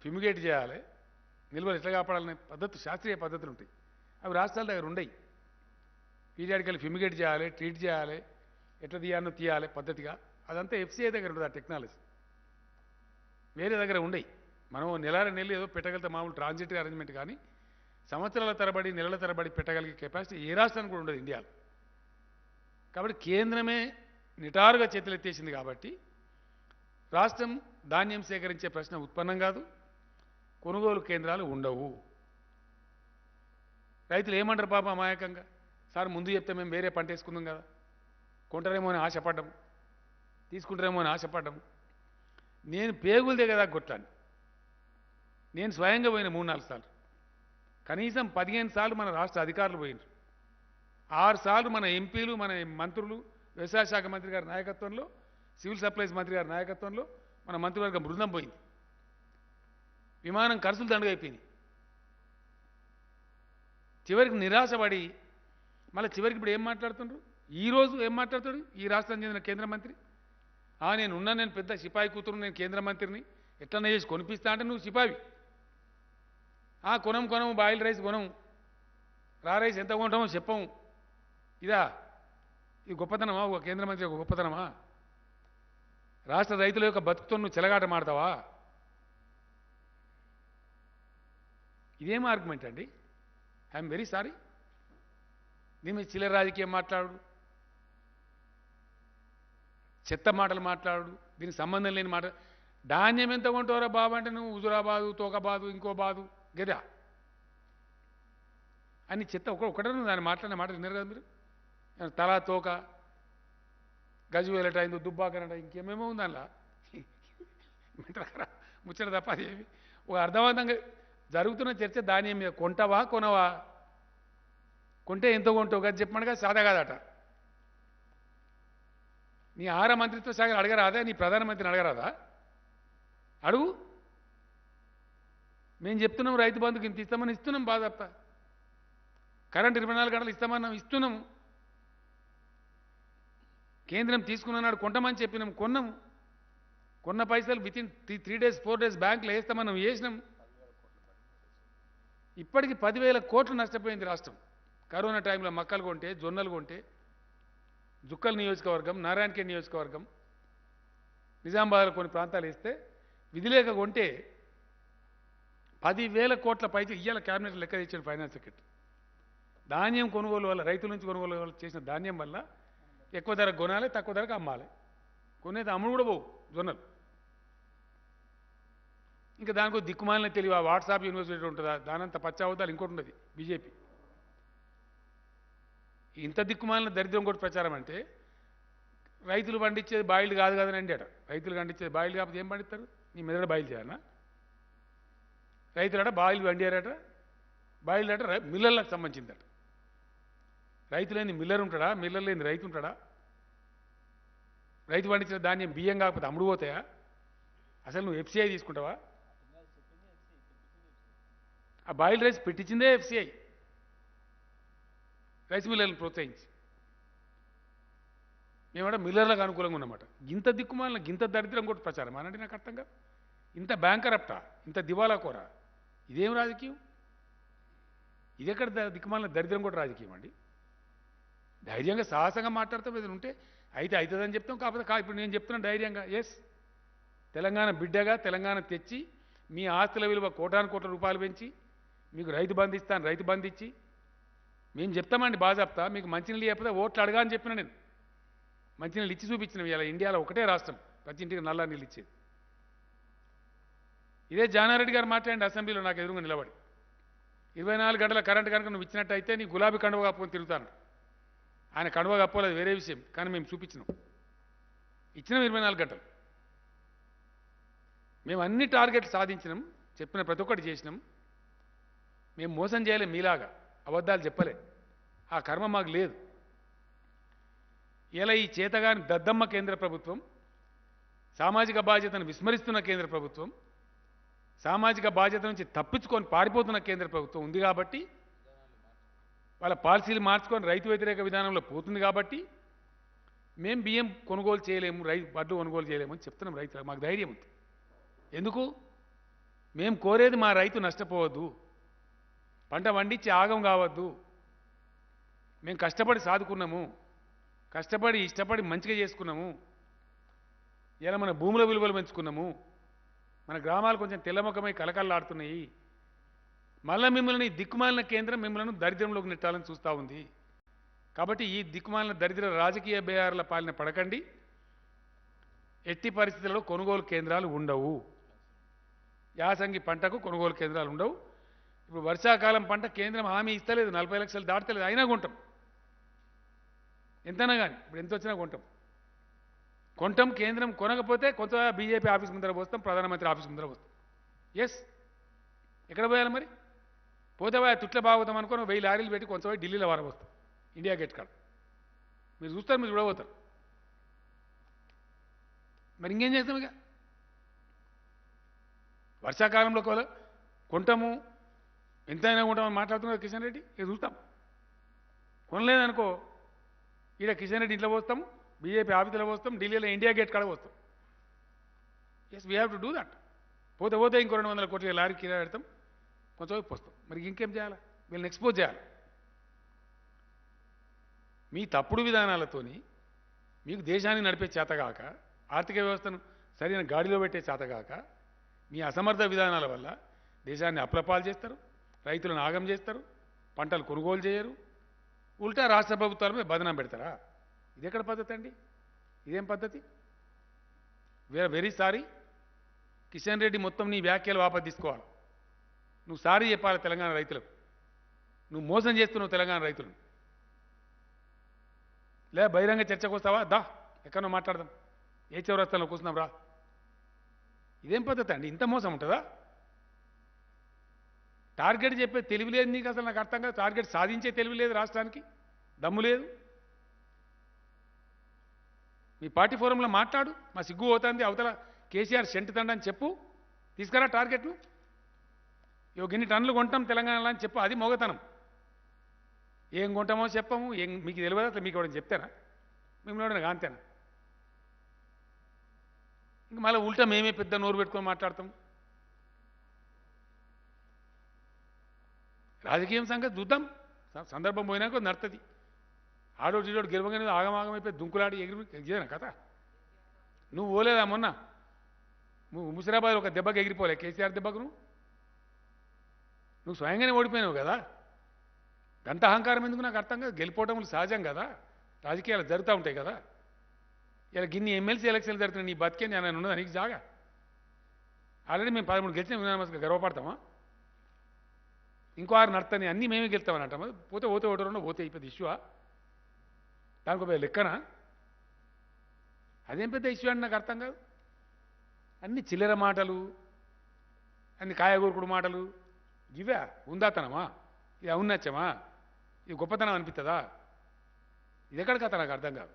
ఫ్యూమిగేట్ చేయాలి, నిల్వలు ఎట్లా కాపాడాలనే పద్ధతులు, శాస్త్రీయ పద్ధతులు ఉంటాయి. అవి రాష్ట్రాల దగ్గర ఉండయి. పీరియాడికల్ ఫ్యూమిగేట్ చేయాలి, ట్రీట్ చేయాలి, ఎట్లా తీయాలి పద్ధతిగా. అదంతా ఎఫ్సీఐ దగ్గర ఉంటుంది ఆ టెక్నాలజీ, వేరే దగ్గర ఉండయి. మనం నెలలు ఏదో పెట్టగలిగితే మామూలు ట్రాన్సిటరీ అరేంజ్మెంట్, కానీ సంవత్సరాల తరబడి నెలల తరబడి పెట్టగలిగే కెపాసిటీ ఏ రాష్ట్రానికి కూడా ఉండదు ఇండియాలో. కాబట్టి కేంద్రమే నిటారుగా చేతులెత్తేసింది కాబట్టి రాష్ట్రం ధాన్యం సేకరించే ప్రశ్న ఉత్పన్నం కాదు, కొనుగోలు కేంద్రాలు ఉండవు. రైతులు ఏమంటారు పాపం అమాయకంగా, సార్ ముందు చెప్తే మేము వేరే పంట వేసుకుందాం కదా, కొంటారేమో అని ఆశపడ్డాం, తీసుకుంటారేమో అని ఆశపడ్డాం. నేను పేగులదే కదా కొట్లాను. నేను స్వయంగా పోయిన 3-4 సార్లు, కనీసం 15 సార్లు మన రాష్ట్ర అధికారులు పోయినారు, 6 సార్లు మన ఎంపీలు, మన మంత్రులు, వ్యవసాయ శాఖ మంత్రి గారి నాయకత్వంలో, సివిల్ సప్లైస్ మంత్రి గారి నాయకత్వంలో మన మంత్రివర్గం బృందం పోయింది. విమానం ఖర్చులు దండుగా అయిపోయింది. చివరికి నిరాశపడి మళ్ళీ చివరికి ఇప్పుడు ఏం మాట్లాడుతుండ్రు, ఈరోజు ఏం మాట్లాడుతాడు ఈ రాష్ట్రం చెందిన కేంద్ర మంత్రి? నేను పెద్ద సిపాయి కూతురు, నేను కేంద్ర మంత్రిని, ఎట్లన్నా చేసి కొనిపిస్తా అంటే నువ్వు సిపాయి. కొనము బాయిల్ రైస్ కొనము, రా రైస్ ఎంత కొంటామో చెప్పము. ఇది గొప్పతనమా? ఒక కేంద్ర మంత్రి ఒక గొప్పతనమా? రాష్ట్ర రైతుల యొక్క బతుకుతో నువ్వు చెలగాట మాడతావా? ఇదేం ఆర్గ్యుమెంట్ అండి? I'm very sorry. దీని మీద చిల్లర రాజకీయం మాట్లాడు, చెత్త మాటలు మాట్లాడు, దీనికి సంబంధం లేని మాట. ధాన్యం ఎంత కొంటావురా బాబు అంటే నువ్వు హుజురాబాదు, తోకబాదు, ఇంకో బాదు, గదా అన్ని చెత్త. ఒకటే దాన్ని మాట్లాడిన మాట విన్నారు కదా మీరు. తలా తోక, గజువేలట అయిందో, దుబ్బాకనట, ఇంకేమేమో ఉంది అందులో ముచ్చట తప్ప అదేమి. ఒక అర్థవంతంగా జరుగుతున్న చర్చ ధాన్యం మీద. కొంటావా కొనవా? కొంటే ఎంతో కొంటావు కదా చెప్పమనగా సాదా కాదట. నీ ఆహార మంత్రిత్వ శాఖను అడగరాదా? నీ ప్రధానమంత్రిని అడగరాదా? అడుగు. మేము చెప్తున్నాం రైతు బంధుకి ఇంత ఇస్తామని, ఇస్తున్నాం బాధప్ప. కరెంట్ 24 గంటలు ఇస్తున్నాము. కేంద్రం తీసుకున్నాడు కొంటమని చెప్పినాం, కొన్నాము. కొన్న పైసలు వితిన్ 3 days 4 days బ్యాంకులో వేస్తామని వేసినాం. ఇప్పటికి 10,000 కోట్లు నష్టపోయింది రాష్ట్రం. కరోనా టైంలో మక్కలు కొంటే, జొన్నలు కొంటే, జుక్కల్ నియోజకవర్గం, నారాయణఖేడ్ నియోజకవర్గం, నిజామాబాద్లో కొన్ని ప్రాంతాలు వేస్తే విధిలేక కొంటే 10,000 కోట్ల పైకి ఇయ్యాల క్యాబినెట్ లెక్క తెచ్చాడు ఫైనాన్స్ సెక్రటరీ. ధాన్యం కొనుగోలు వల్ల, రైతుల నుంచి కొనుగోలు వల్ల చేసిన ధాన్యం వల్ల ఎక్కువ ధరకు కొనాలి, తక్కువ ధరకు అమ్మాలి. కొనేది అమ్ముడు కూడా పోవు జొన్నలు. ఇంకా దానికో దిక్కుమాలిన తెలివి వాట్సాప్ యూనివర్సిటీ ఉంటుందా, దానంత పచ్చావతాలు ఇంకోటి ఉండదు బీజేపీ. ఇంత దిక్కుమాలిన దరిద్రం కూడా ప్రచారం అంటే రైతులు పండించేది బాయిల్డ్ కాదు కదని అండి అట. రైతులు పండించేది బాయిల్డ్ కాకపోతే ఏం పండిస్తారు? నీ మెదడు బాయిల్ చేయాలన్నా? రైతులట బాయిల్ పండారట, బాయిల్డ్ అట మిల్లర్లకు సంబంధించిందట. రైతు లేని మిల్లర్ ఉంటాడా? మిల్లర్ లేని రైతు ఉంటాడా? రైతు పండించిన ధాన్యం బియ్యం కాకపోతే అమ్ముడు పోతాయా? అసలు నువ్వు ఎఫ్సీఐ తీసుకుంటావా? ఆ బాయిల్ రైస్ పెట్టించిందే ఎఫ్సీఐ, రైస్ మిల్లర్లను ప్రోత్సహించి. మేమంటే మిల్లర్లకు అనుకూలంగా ఉన్నమాట. ఇంత దిక్కుమాలిన, ఇంత దరిద్రం కూడా ప్రచారం అనంటే నాకు అర్థం కాదు. ఇంత బ్యాంకరప్టా, ఇంత దివాలా కోర, ఇదేం రాజకీయం? ఇది ఎక్కడ దిక్కుమాలిన దరిద్రం కూడా రాజకీయం అండి? ధైర్యంగా సాహసంగా మాట్లాడతాం, ఏదైనా ఉంటే అయితే అవుతుందని చెప్తాం. కాకపోతే ఇప్పుడు నేను చెప్తున్నాను ధైర్యంగా, ఎస్, తెలంగాణ బిడ్డగా తెలంగాణ తెచ్చి మీ ఆస్తుల విలువ కోటాను కోట్ల రూపాయలు పెంచి మీకు రైతు బంధు ఇస్తాను, రైతు బంధు ఇచ్చి మేము చెప్తామండి బాగా చెప్తా. మీకు మంచినీళ్ళు చెప్పితే ఓట్లు అడగా అని చెప్పిన నేను. మంచినీళ్ళు ఇచ్చి చూపించినాం. ఇలా ఇండియాలో ఒకటే రాష్ట్రం ప్రతి ఇంటికి నల్ల నీళ్ళు ఇచ్చేది. ఇదే జానారెడ్డి గారు మాట్లాడండి అసెంబ్లీలో నాకు ఎదురుగా నిలబడి. 24 గంటల కరెంట్ కనుక నువ్వు ఇచ్చినట్టయితే నీ గులాబీ కండువ కప్పుకొని తిరుగుతాను. ఆయన కండువ కప్పుకోలేదు వేరే విషయం, కానీ మేము చూపించినాం, ఇచ్చినాం 24 గంటలు. మేము అన్ని టార్గెట్లు సాధించినాం, చెప్పిన ప్రతి ఒక్కటి చేసినాం. మేము మోసం చేయలేం, మీలాగా అబద్ధాలు చెప్పలే, ఆ కర్మ మాకు లేదు. ఇలా ఈ చేతగాని దద్దమ్మ కేంద్ర ప్రభుత్వం, సామాజిక బాధ్యతను విస్మరిస్తున్న కేంద్ర ప్రభుత్వం, సామాజిక బాధ్యత నుంచి తప్పించుకొని పారిపోతున్న కేంద్ర ప్రభుత్వం ఉంది కాబట్టి, వాళ్ళ పాలసీలు మార్చుకొని రైతు వ్యతిరేక విధానంలో పోతుంది కాబట్టి మేము బియ్యం కొనుగోలు చేయలేము, వడ్లు కొనుగోలు చేయలేము అని చెప్తున్నాం రైతులకు. మాకు ధైర్యం ఉంది. ఎందుకు? మేము కోరేది మా రైతు నష్టపోవద్దు, పంట వండించి ఆగం కావద్దు. మేము కష్టపడి సాదుకున్నాము, కష్టపడి ఇష్టపడి మంచిగా చేసుకున్నాము. ఇలా మన భూముల విలువలు పెంచుకున్నాము, మన గ్రామాలు కొంచెం తెల్లముఖమై కలకల్లాడుతున్నాయి. మళ్ళీ మిమ్మల్ని దిక్కుమాలిన కేంద్రం మిమ్మల్ని దరిద్రంలోకి నెట్టాలని చూస్తూ ఉంది. కాబట్టి ఈ దిక్కుమాలిన దరిద్ర రాజకీయ బేహార్ల పాలన పడకండి. ఎట్టి పరిస్థితుల్లో కొనుగోలు కేంద్రాలు ఉండవు. యాసంగి పంటకు కొనుగోలు కేంద్రాలు ఉండవు. ఇప్పుడు వర్షాకాలం పంట కేంద్రం హామీ ఇస్తలేదు, 40 లక్షలు దాటలేదు, అయినా కొంటాం. ఎంతైనా కానీ ఇప్పుడు ఎంత వచ్చినా కొంటాం. కేంద్రం కొనకపోతే కొంత బీజేపీ ఆఫీస్ ముందర పోస్తాం, ప్రధానమంత్రి ఆఫీస్ ముందర పోస్తాం. ఎస్, ఎక్కడ పోయాలి మరి? పోతే పోయా తుట్ల బాగుతాం అనుకుని 1000 లారీలు పెట్టి కొంచెం పోయి ఢిల్లీలో వారబోస్తాం, ఇండియా గేట్ కాడ. మీరు చూస్తారు, మీరు చూడబోతారు. మరి ఇంకేం చేస్తాం? ఇక వర్షాకాలంలో కొంటాము, ఎంతైనా కొంటామని మాట్లాడుతున్నారు కిషన్ రెడ్డి. ఇక చూస్తాం. కొనలేదనుకో, ఈడ కిషన్ రెడ్డి ఇంట్లో పోస్తాం, బీజేపీ ఆఫీసులో పోస్తాం, ఢిల్లీలో ఇండియా గేట్ కాడ పోస్తాం. Yes, we have to do that. పోతే ఇంకో 200 కోట్ల లారీ కిరా పెడతాం, కొంచెం వైపు వస్తాం. మరి ఇంకేం చేయాలి? వీళ్ళని ఎక్స్పోజ్ చేయాలి. మీ తప్పుడు విధానాలతోని మీకు దేశాన్ని నడిపే చేతగాక, ఆర్థిక వ్యవస్థను సరైన గాడిలో పెట్టే చేతగాక, మీ అసమర్థ విధానాల వల్ల దేశాన్ని అప్రపాలు చేస్తారు, రైతులను ఆగం చేస్తారు, పంటలు కొనుగోలు చేయరు, ఉల్టా రాష్ట్ర ప్రభుత్వాల మీద బదనాం పెడతారా? ఇది ఎక్కడ పద్ధతి అండి? ఇదేం పద్ధతి? వెరీ సారీ కిషన్ రెడ్డి, మొత్తం నీ వ్యాఖ్యలు వాపసు తీసుకోవాలి. నువ్వు సారీ చెప్పాలి తెలంగాణ రైతులకు. నువ్వు మోసం చేస్తున్నావు తెలంగాణ రైతులను. లేదా బహిరంగ చర్చకు వస్తావా? దా, ఎక్కడో మాట్లాడదాం, ఏ చౌరస్తాలో కూర్చున్నాం రా. ఇదేం పద్ధతి అండి? ఇంత మోసం ఉంటుందా? టార్గెట్ చెప్పే తెలివి లేదు నీకు, అసలు నాకు అర్థం కాదు. టార్గెట్ సాధించే తెలివి లేదు, రాష్ట్రానికి దమ్ము లేదు. మీ పార్టీ ఫోరంలో మాట్లాడు, మా సిగ్గు పోతుంది, అవతల కేసీఆర్ సెంటు తండని చెప్పు, తీసుకురా టార్గెట్ను. ఇన్ని టన్నులు కొంటాం తెలంగాణలో అని చెప్పు, అది మొగతనం. ఏం కొంటామో చెప్పము, మీకు తెలియదు, అసలు మీకు ఎవరైనా చెప్తారా? మిమ్మల్ని అంతేనా? ఇంక మళ్ళీ ఉల్టా మేమే పెద్ద నోరు పెట్టుకొని మాట్లాడతాం. రాజకీయం సంగతి చూద్దాం, సందర్భం పోయినాక నడుతుంది. ఆడోడు ఈడోడు గెలవగానే ఆగమాగమైపోయి దుంకులాడి ఎగిరినా కథ. నువ్వు పోలేదా మొన్న? ముసిరాబాద్ ఒక దెబ్బకి ఎగిరిపోలే, కేసీఆర్ దెబ్బకు నువ్వు స్వయంగానే ఓడిపోయినావు కదా. గంత అహంకారం ఎందుకు నాకు అర్థం కాదు. గెలిపోవటములు సహజం కదా, రాజకీయాలు జరుగుతూ ఉంటాయి కదా. ఇలా గిన్ని ఎమ్మెల్సీ ఎలక్షన్లు జరుగుతున్నాయి, నీ బతికే నేను ఉన్నదా నీకు జాగా? ఆల్రెడీ మేము 13 గెలిచిన విధానమస్గా గర్వపడతామా? ఇంకో 6 నడుతాయి, అన్నీ మేమే గెలుస్తామని అంటామా? పోతే ఓటరు పోతే అయిపోయింది ఇష్యూవా? దానికి ఒక లెక్కనా? అదేం పెద్ద ఇష్యూ అని నాకు అర్థం కాదు. అన్ని చిల్లర మాటలు, అన్ని కాయగూరుకుడు మాటలు, ఇవే ఉందాతనమా? ఇది ఔన్నత్యమా? ఇది గొప్పతనం అనిపిస్తుందా? ఇది ఎక్కడ కథ నాకు అర్థం కాదు.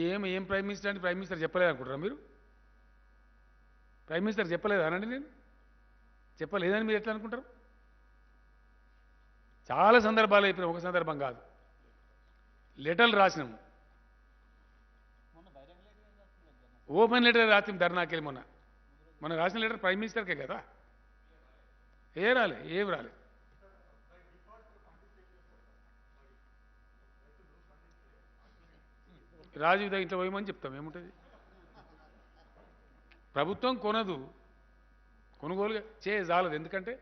ఏం ప్రైమ్ మినిస్టర్ అంటే ప్రైమ్ మినిస్టర్ చెప్పలేదు అనుకుంటారా మీరు? ప్రైమ్ మినిస్టర్ చెప్పలేదు అనండి, నేను చెప్పలేదని మీరు ఎట్లా అనుకుంటారు? చాలా సందర్భాలు అయిపోయినాయి, ఒక సందర్భం కాదు. లెటర్లు రాసినాము, ఓపెన్ లెటర్ రాసినాం ధర్నాకెళ్ళి. మొన్న రాసిన లెటర్ ప్రైమ్ మినిస్టర్కే కదా. ఏం రాలే. రాజీవ్ దగ్గర ఇంట్లో పోయమని చెప్తాం, ఏముంటుంది? ప్రభుత్వం కొనదు, కొనుగోలు చేయజాలదు. ఎందుకంటే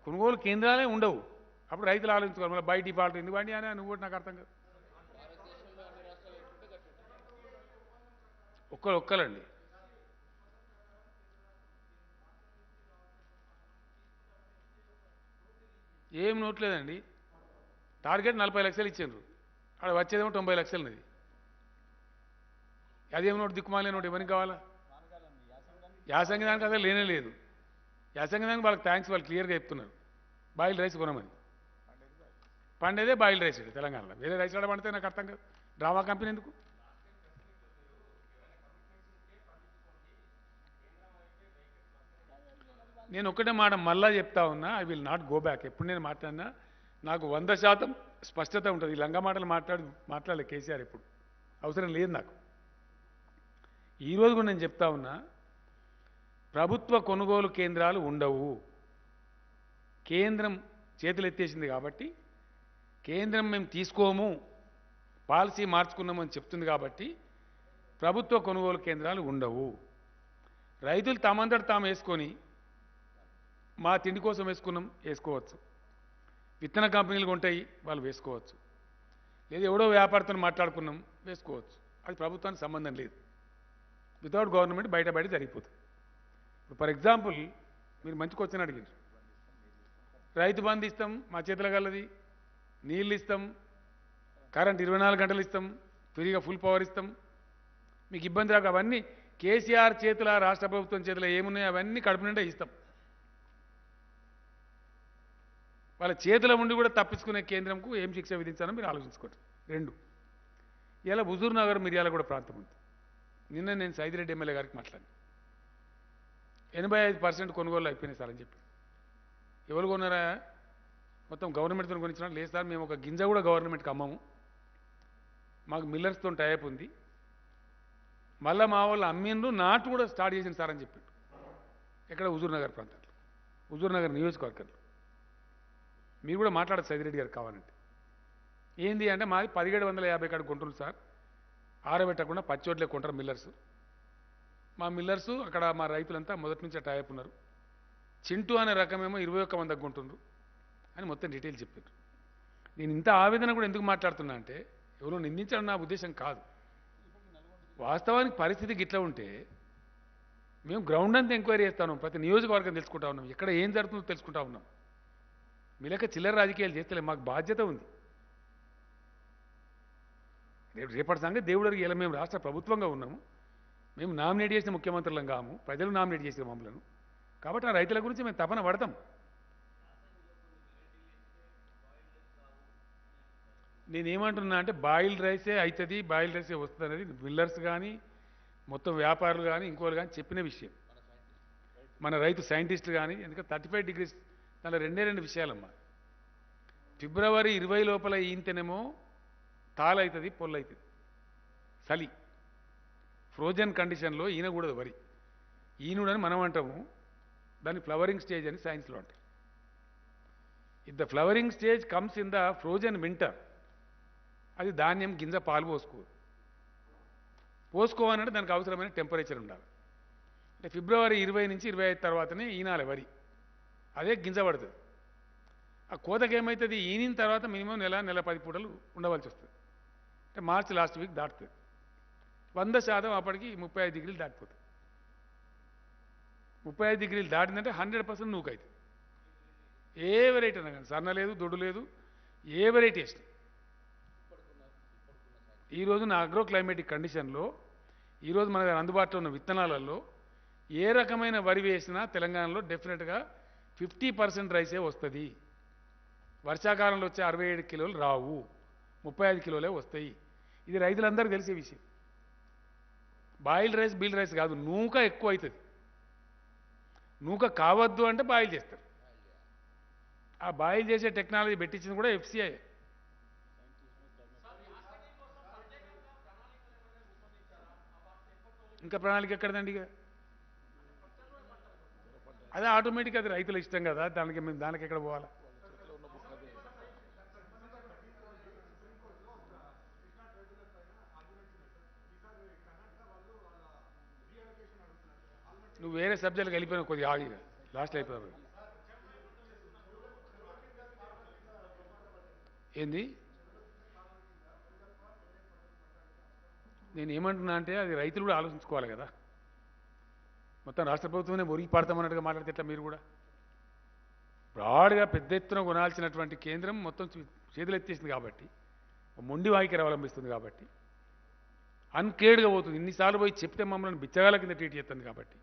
కొనుగోలు కేంద్రాలే ఉండవు. అప్పుడు రైతులు ఆలోచించుకోవాలి, మళ్ళీ బై డిఫాల్ట్ ఎందుకు అండి అని. నువ్వు కూడా నాకు అర్థం కాదు. ఒక్కలండి ఏం నోట్లేదండి. టార్గెట్ 40 లక్షలు ఇచ్చిండ్రు, అక్కడ వచ్చేదేమో 90 లక్షలన్నది. అదేమో నోటు దిక్కుమాలే నోటు ఎవరికి కావాలా? యాసంగి దానికి అసలు లేనే లేదు. యాసంగి దానికి వాళ్ళకి థ్యాంక్స్ వాళ్ళు క్లియర్గా చెప్తున్నారు, బాయిల్ రైస్ కొనమని. పండేదే బాయిల్ రైస్ తెలంగాణలో, వేరే రైస్ ఆడ పండితే నాకు అర్థం కాదు. డ్రామా కంపెనీ ఎందుకు? నేను ఒక్కటే మాట మళ్ళా చెప్తా ఉన్నా, I will not go back. ఎప్పుడు నేను మాట్లాడినా నాకు 100% స్పష్టత ఉంటుంది. ఈ లంగా మాటలు మాట్లాడలే కేసీఆర్ ఎప్పుడు, అవసరం లేదు నాకు. ఈరోజు కూడా నేను చెప్తా ఉన్నా, ప్రభుత్వ కొనుగోలు కేంద్రాలు ఉండవు. కేంద్రం చేతులు ఎత్తేసింది కాబట్టి, కేంద్రం మేము తీసుకోము పాలసీ మార్చుకున్నామని చెప్తుంది కాబట్టి ప్రభుత్వ కొనుగోలు కేంద్రాలు ఉండవు. రైతులు తమంతట తాము వేసుకొని మా తిండి కోసం వేసుకోవచ్చు. విత్తన కంపెనీలు ఉంటాయి, వాళ్ళు వేసుకోవచ్చు. లేదా ఎవడో వ్యాపారతో మాట్లాడుకున్నాం వేసుకోవచ్చు. అది ప్రభుత్వానికి సంబంధం లేదు. వితౌట్ గవర్నమెంట్ బయట జరిగిపోతుంది. ఇప్పుడు ఫర్ ఎగ్జాంపుల్ మీరు మంచి క్వశ్చన్ అడిగారు. రైతు బంధు ఇస్తాం, మా చేతుల గలది, నీళ్ళు ఇస్తాం, కరెంట్ 24 గంటలు ఇస్తాం, ఫ్రీగా ఫుల్ పవర్ ఇస్తాం, మీకు ఇబ్బంది రాక. అవన్నీ కేసీఆర్ చేతుల, రాష్ట్ర ప్రభుత్వం చేతుల ఏమున్నాయో అవన్నీ కడుపు నిండా ఇస్తాం. వాళ్ళ చేతుల ఉండి కూడా తప్పించుకునే కేంద్రంకు ఏం శిక్ష విధించాలో మీరు ఆలోచించుకోండి. 2, ఇలా హుజూర్ నగర్ మిర్యాలగూడ ప్రాంతం ఉంది. నిన్న నేను సైదిరెడ్డి ఎమ్మెల్యే గారికి మాట్లాడాను. 85% కొనుగోలు అయిపోయినాయి సార్ అని చెప్పి. ఎవరు కొన్నారా? మొత్తం గవర్నమెంట్తో కొనిచ్చినా? లేదు సార్, మేము ఒక గింజ కూడా గవర్నమెంట్కి అమ్మము, మాకు మిల్లర్స్తో టైప్ ఉంది, మళ్ళీ మా వాళ్ళు అమ్మిండ్రు, నాటు కూడా స్టార్ట్ చేసింది సార్ అని చెప్పాడు. ఎక్కడ? హుజూర్ నగర్ ప్రాంతంలో, హుజూర్ నగర్ నియోజకవర్గంలో. మీరు కూడా మాట్లాడదు సైదిరెడ్డి గారు కావాలంటే. ఏంది అంటే మాది 1750 కాడ కొంటున్నారు సార్, ఆరబెట్టకుండా పచ్చోట్లే కొంటారు మిల్లర్స్. మా మిల్లర్సు అక్కడ మా రైతులంతా మొదటి నుంచే టైప్ ఉన్నారు. చింటూ అనే రకమేమో 21 కొంటుండ్రు అని మొత్తం డీటెయిల్ చెప్పారు. నేను ఇంత ఆవేదన కూడా ఎందుకు మాట్లాడుతున్నా అంటే, ఎవరో నిందించడం నా ఉద్దేశం కాదు. వాస్తవానికి పరిస్థితి గిట్లా ఉంటే మేము గ్రౌండ్ అంతా ఎంక్వైరీ చేస్తా ఉన్నాం, ప్రతి నియోజకవర్గం తెలుసుకుంటా ఉన్నాం, ఎక్కడ ఏం జరుగుతుందో తెలుసుకుంటా ఉన్నాం. మీ లెక్క చిల్లర రాజకీయాలు చేస్తలే, మాకు బాధ్యత ఉంది. రేపటి సంగతి దేవుడికి. ఇలా మేము రాష్ట్ర ప్రభుత్వంగా ఉన్నాము, మేము నామినేట్ చేసిన ముఖ్యమంత్రులం కాము, ప్రజలు నామినేట్ చేసిన మమ్మలను. కాబట్టి ఆ రైతుల గురించి మేము తపన పడతాం. నేనేమంటున్నా అంటే బాయిల్ రైసే అవుతుంది, బాయిల్ రైసే వస్తుంది అనేది మిల్లర్స్ కానీ మొత్తం వ్యాపారులు కానీ ఇంకోరు కానీ చెప్పిన విషయం. మన రైతు సైంటిస్టులు కానీ, ఎందుకంటే 35 degrees దానిలో 2 విషయాలమ్మా. ఫిబ్రవరి 20 లోపల ఈంతేనేమో తాళవుతుంది, పొల్లవుతుంది, చలి, ఫ్రోజన్ కండిషన్లో ఈనకూడదు వరి. ఈనుడని మనం అంటాము, దాన్ని ఫ్లవరింగ్ స్టేజ్ అని సైన్స్లో అంటారు. If the flowering stage comes in the frozen winter, అది ధాన్యం గింజ పాలు పోసుకోవాలంటే దానికి అవసరమైన టెంపరేచర్ ఉండాలి. అంటే ఫిబ్రవరి 20 నుంచి 25 తర్వాతనే ఈనాలి వరి, అదే గింజ పడుతుంది. ఆ కోతకి ఏమవుతుంది, ఈనిన తర్వాత మినిమం నెల 10 పూటలు ఉండవలసి వస్తుంది. అంటే మార్చి లాస్ట్ వీక్ దాటుతుంది. 100% అప్పటికి 35 degrees దాటిపోతుంది. 35 degrees దాటిందంటే 100% నూకైతుంది. ఏ వెరైటీ అన్నా కానీ, సన్న లేదు, దొడ్డు లేదు, ఏ వెరైటీ వేసినా. ఈరోజు నా అగ్రో క్లైమేటిక్ కండిషన్లో ఈరోజు మన దగ్గర అందుబాటులో ఉన్న విత్తనాలలో ఏ రకమైన వరి వేసినా తెలంగాణలో డెఫినెట్గా 50% రైసే వస్తుంది. వర్షాకాలంలో వచ్చే 67 కిలోలు రావు, 35 కిలోలే వస్తాయి. ఇది రైతులందరికీ తెలిసే విషయం. బాయిల్ రైస్ బీల్ రైస్ కాదు, నూక ఎక్కువ అవుతుంది. నూక కావద్దు అంటే బాయిల్ చేస్తారు. ఆ బాయిల్ చేసే టెక్నాలజీ పెట్టించింది కూడా ఎఫ్సిఐ. ఇంకా ప్రణాళిక ఎక్కడదండి? ఇక అదే ఆటోమేటిక్, అది రైతుల ఇష్టం కదా, దానికి ఎక్కడ పోవాలా? నువ్వు వేరే సబ్జెక్టులకు వెళ్ళిపోయినా కొద్దిగా ఆగి, లాస్ట్లో అయిపోయావు. ఏంది? నేను ఏమంటున్నా అంటే అది రైతులు కూడా ఆలోచించుకోవాలి కదా. మొత్తం రాష్ట్ర ప్రభుత్వమే ఒరిగి పడతామన్నట్టుగా మాట్లాడితే ఎట్లా? మీరు కూడా బ్రాడ్గా పెద్ద ఎత్తున కొనాల్సినటువంటి కేంద్రం మొత్తం చేతులు ఎత్తేసింది కాబట్టి మొండి వైఖరి అవలంబిస్తుంది కాబట్టి అన్కేర్డ్గా పోతుంది. ఇన్నిసార్లు పోయి చెప్తే మమ్మల్ని బిచ్చగాల కింద ట్రీట్ చేస్తుంది కాబట్టి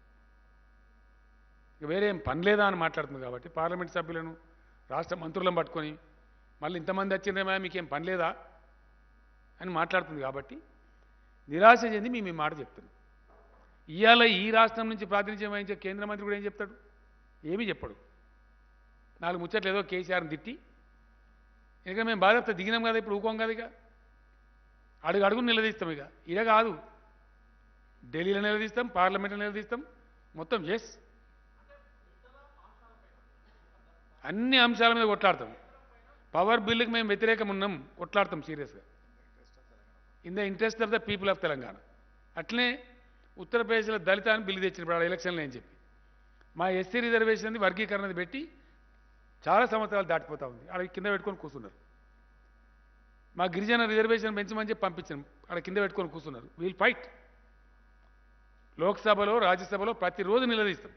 ఇక వేరే ఏం పని లేదా అని మాట్లాడుతుంది కాబట్టి పార్లమెంట్ సభ్యులను రాష్ట్ర మంత్రులను పట్టుకొని మళ్ళీ ఇంతమంది వచ్చిందేమో మీకేం పని లేదా అని మాట్లాడుతుంది కాబట్టి నిరాశ చెంది మేము ఈ మాట చెప్తున్నాం. ఇవాళ ఈ రాష్ట్రం నుంచి ప్రాతినిధ్యం వహించే కేంద్ర మంత్రి కూడా ఏం చెప్తాడు? ఏమీ చెప్పడు. 4 ముచ్చట్లు ఏదో కేసీఆర్ని తిట్టి ఇక మేము బాధ్యత దిగినాం కదా, ఇప్పుడు ఊకోం కదా, ఇక అడుగును నిలదీస్తాం. ఇక ఇక కాదు, ఢిల్లీలో నిలదీస్తాం, పార్లమెంట్లో నిలదీస్తాం, మొత్తం ఎస్ అన్ని అంశాల మీద కొట్లాడతాం. పవర్ బిల్లుకి మేము వ్యతిరేకం ఉన్నాం, కొట్లాడతాం సీరియస్గా in the interest of the people of Telangana. అట్లనే ఉత్తరప్రదేశ్లో దళిత అని బిల్లు తెచ్చినప్పుడు ఆడ ఎలక్షన్లు అని చెప్పి మా ఎస్సీ రిజర్వేషన్ వర్గీకరణది పెట్టి చాలా సంవత్సరాలు దాటిపోతూ ఉంది. ఆడ కింద పెట్టుకొని కూర్చున్నారు. మా గిరిజన రిజర్వేషన్ పెంచమని చెప్పి పంపించాం, ఆడ కింద పెట్టుకొని కూర్చున్నారు. Wheel fight. లోక్సభలో రాజ్యసభలో ప్రతిరోజు నిలదీస్తాం.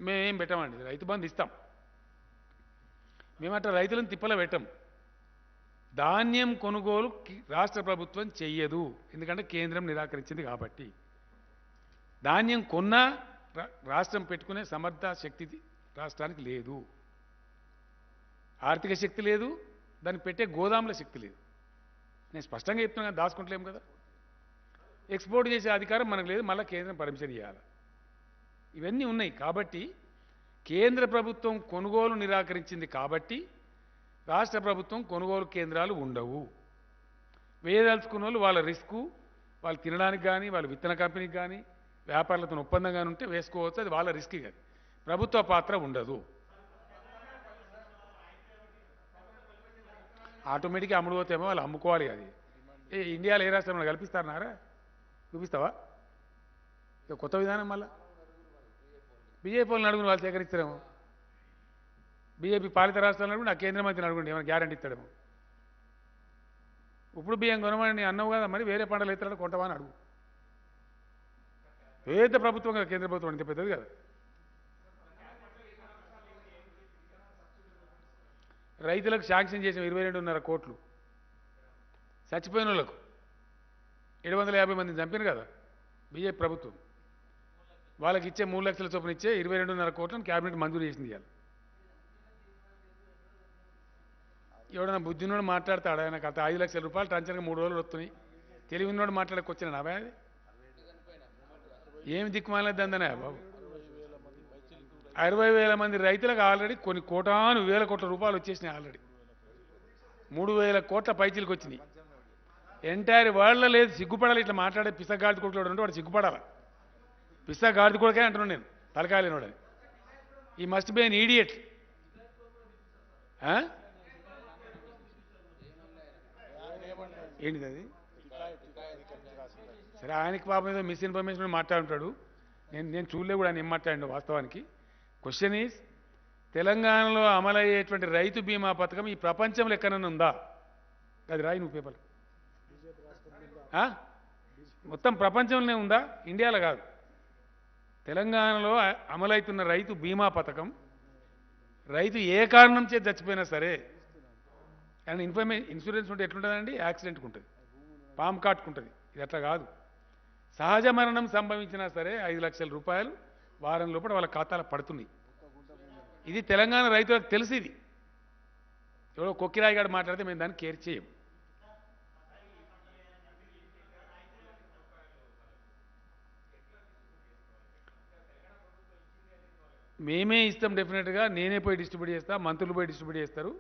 మేమేం పెట్టామండి, రైతు బంధు ఇస్తాం. మేమట్లా రైతులను తిప్పలో పెట్టాం. ధాన్యం కొనుగోలు రాష్ట్ర ప్రభుత్వం చెయ్యదు, ఎందుకంటే కేంద్రం నిరాకరించింది కాబట్టి. ధాన్యం కొన్నా రాష్ట్రం పెట్టుకునే సమర్థ శక్తి రాష్ట్రానికి లేదు, ఆర్థిక శక్తి లేదు, దాన్ని పెట్టే గోదాముల శక్తి లేదు. నేను స్పష్టంగా చెప్తున్నా, దాచుకుంటలేం కదా. ఎక్స్పోర్ట్ చేసే అధికారం మనకు లేదు, మళ్ళీ కేంద్రం పర్మిషన్ ఇవ్వాలి. ఇవన్నీ ఉన్నాయి కాబట్టి కేంద్ర ప్రభుత్వం కొనుగోలు నిరాకరించింది కాబట్టి రాష్ట్ర ప్రభుత్వం కొనుగోలు కేంద్రాలు ఉండవు. వేయదలుచుకున్న వాళ్ళు వాళ్ళ రిస్కు, వాళ్ళు తినడానికి కానీ వాళ్ళ విత్తన కంపెనీకి కానీ వ్యాపారులతో ఒప్పందం కానీ ఉంటే వేసుకోవచ్చు, అది వాళ్ళ రిస్క్. కాదు, ప్రభుత్వ పాత్ర ఉండదు. ఆటోమేటిక్గా అమ్ముడు పోతేమో వాళ్ళు అమ్ముకోవాలి. అది ఇండియాలో ఏ రాష్ట్రంలో కల్పిస్తారన్నారా? చూపిస్తావా? ఇక కొత్త విధానం మళ్ళా బీజేపీ వాళ్ళని అడుగుని వాళ్ళు సేకరిస్తారేమో. బీజేపీ పాలిత రాష్ట్రాలను అడుగు, నా కేంద్ర మంత్రిని అడుగుండి, ఏమైనా గ్యారంటీ ఇస్తాడేమో. ఇప్పుడు బియ్యం కొనమని అన్నావు కదా, మరి వేరే పంటలు ఎత్తాడు కొంటవా అని అడుగు. పేద ప్రభుత్వం కదా, కేంద్ర ప్రభుత్వం అంటే పెద్దది కదా. రైతులకు శాంక్షన్ చేసిన 22.5 కోట్లు చచ్చిపోయిన వాళ్ళకు 750 మందిని చంపారు కదా బీజేపీ ప్రభుత్వం. వాళ్ళకి ఇచ్చే 3 లక్షల చొప్పున ఇచ్చే 22.5 కోట్లను క్యాబినెట్ మంజూరు చేసింది. ఇవాళ ఎవడన్నా బుద్ధినోడు మాట్లాడతాడు, ఆయనకు అంత 5 లక్షల రూపాయలు టంచనగా 3 రోజులు వస్తున్నాయి. తెలివి ఉన్నోడు మాట్లాడకొచ్చిన నావే అది ఏమి దిక్కుమాలేదు అందనే బాబు. 60,000 మంది రైతులకు ఆల్రెడీ కొన్ని కోటాను వేల కోట్ల రూపాయలు వచ్చేసినాయి. ఆల్రెడీ 3,000 కోట్ల పైచీలకు వచ్చినాయి. ఎంటైర్ వరల్డ్లో లేదు. సిగ్గుపడాలి ఇట్లా మాట్లాడే పిసగాడిది కొడుకులు ఉంటే వాడు సిగ్గుపడాలి. పిసగాడిది కొడుకే అంటున్నాను నేను, తలకాయలేనోడని. ఈ మస్ట్ బి అన్ ఈడియట్. ఏంటిది అది? సరే, ఆయనకి పాపం ఏదో మిస్ఇన్ఫర్మేషన్ మాట్లాడుంటాడు. నేను చూడలే కూడా ఆయన ఏం మాట్లాడిండు వాస్తవానికి. క్వశ్చన్ ఈజ్, తెలంగాణలో అమలయ్యేటువంటి రైతు బీమా పథకం ఈ ప్రపంచంలో ఎక్కడైనా ఉందా? అది రాయి నువ్వు పేపర్. మొత్తం ప్రపంచంలోనే ఉందా, ఇండియాలో కాదు. తెలంగాణలో అమలవుతున్న రైతు బీమా పథకం, రైతు ఏ కారణం చేతి చచ్చిపోయినా సరే, అండ్ ఇన్సూరెన్స్ ఉంటే ఎట్లుంటుందండి? యాక్సిడెంట్కి ఉంటుంది, పాము కాటుకుంటుంది. ఇది అట్లా కాదు. సహజ మరణం సంభవించినా సరే 5 లక్షల రూపాయలు వారం లోపల వాళ్ళ ఖాతాలో పడుతున్నాయి. ఇది తెలంగాణ రైతులకు తెలుసు. ఇది ఎవరో కొక్కిరాయి గారు మాట్లాడితే మేము దాన్ని కేర్ చేయం. మేమే ఇస్తాం డెఫినెట్గా. నేనే పోయి డిస్ట్రిబ్యూట్ చేస్తా, మంత్రులు పోయి డిస్ట్రిబ్యూట్ చేస్తారు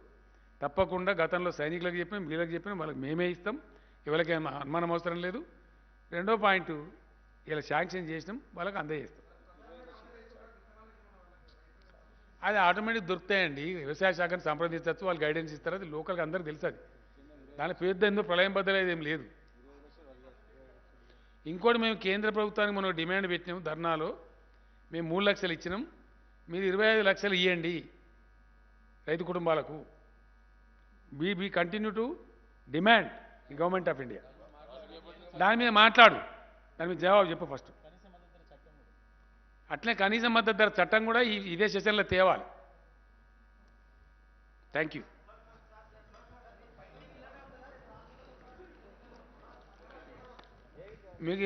తప్పకుండా. గతంలో సైనికులకు చెప్పినాం, వీళ్ళకి చెప్పినాం, వాళ్ళకి మేమే ఇస్తాం. ఎవరికి అనుమానం అవసరం లేదు. రెండో పాయింట్, ఇలా శాంక్షన్ చేసినాం, వాళ్ళకి అందజేస్తాం. అది ఆటోమేటిక్ దొరుకుతాయండి. వ్యవసాయ శాఖను సంప్రదించవచ్చు, వాళ్ళు గైడెన్స్ ఇస్తారు. అది లోకల్గా అందరికీ తెలుసు. అది దాని పెద్ద ఎందుకు ప్రళయం బద్దలేదు ఏం లేదు. ఇంకోటి, మేము కేంద్ర ప్రభుత్వానికి మనం డిమాండ్ పెట్టినాం ధర్నాలో. మేము 3 లక్షలు ఇచ్చినాం, మీరు 25 లక్షలు ఇవ్వండి రైతు కుటుంబాలకు. we continue to demand the government of India. దాని మీద మాట్లాడు, దాని మీద జవాబు చెప్పు ఫస్ట్. అట్లే కనీస మద్దతు ధర చట్టం కూడా ఇదే సెషన్లో తేవాలి. Thank you. మీకు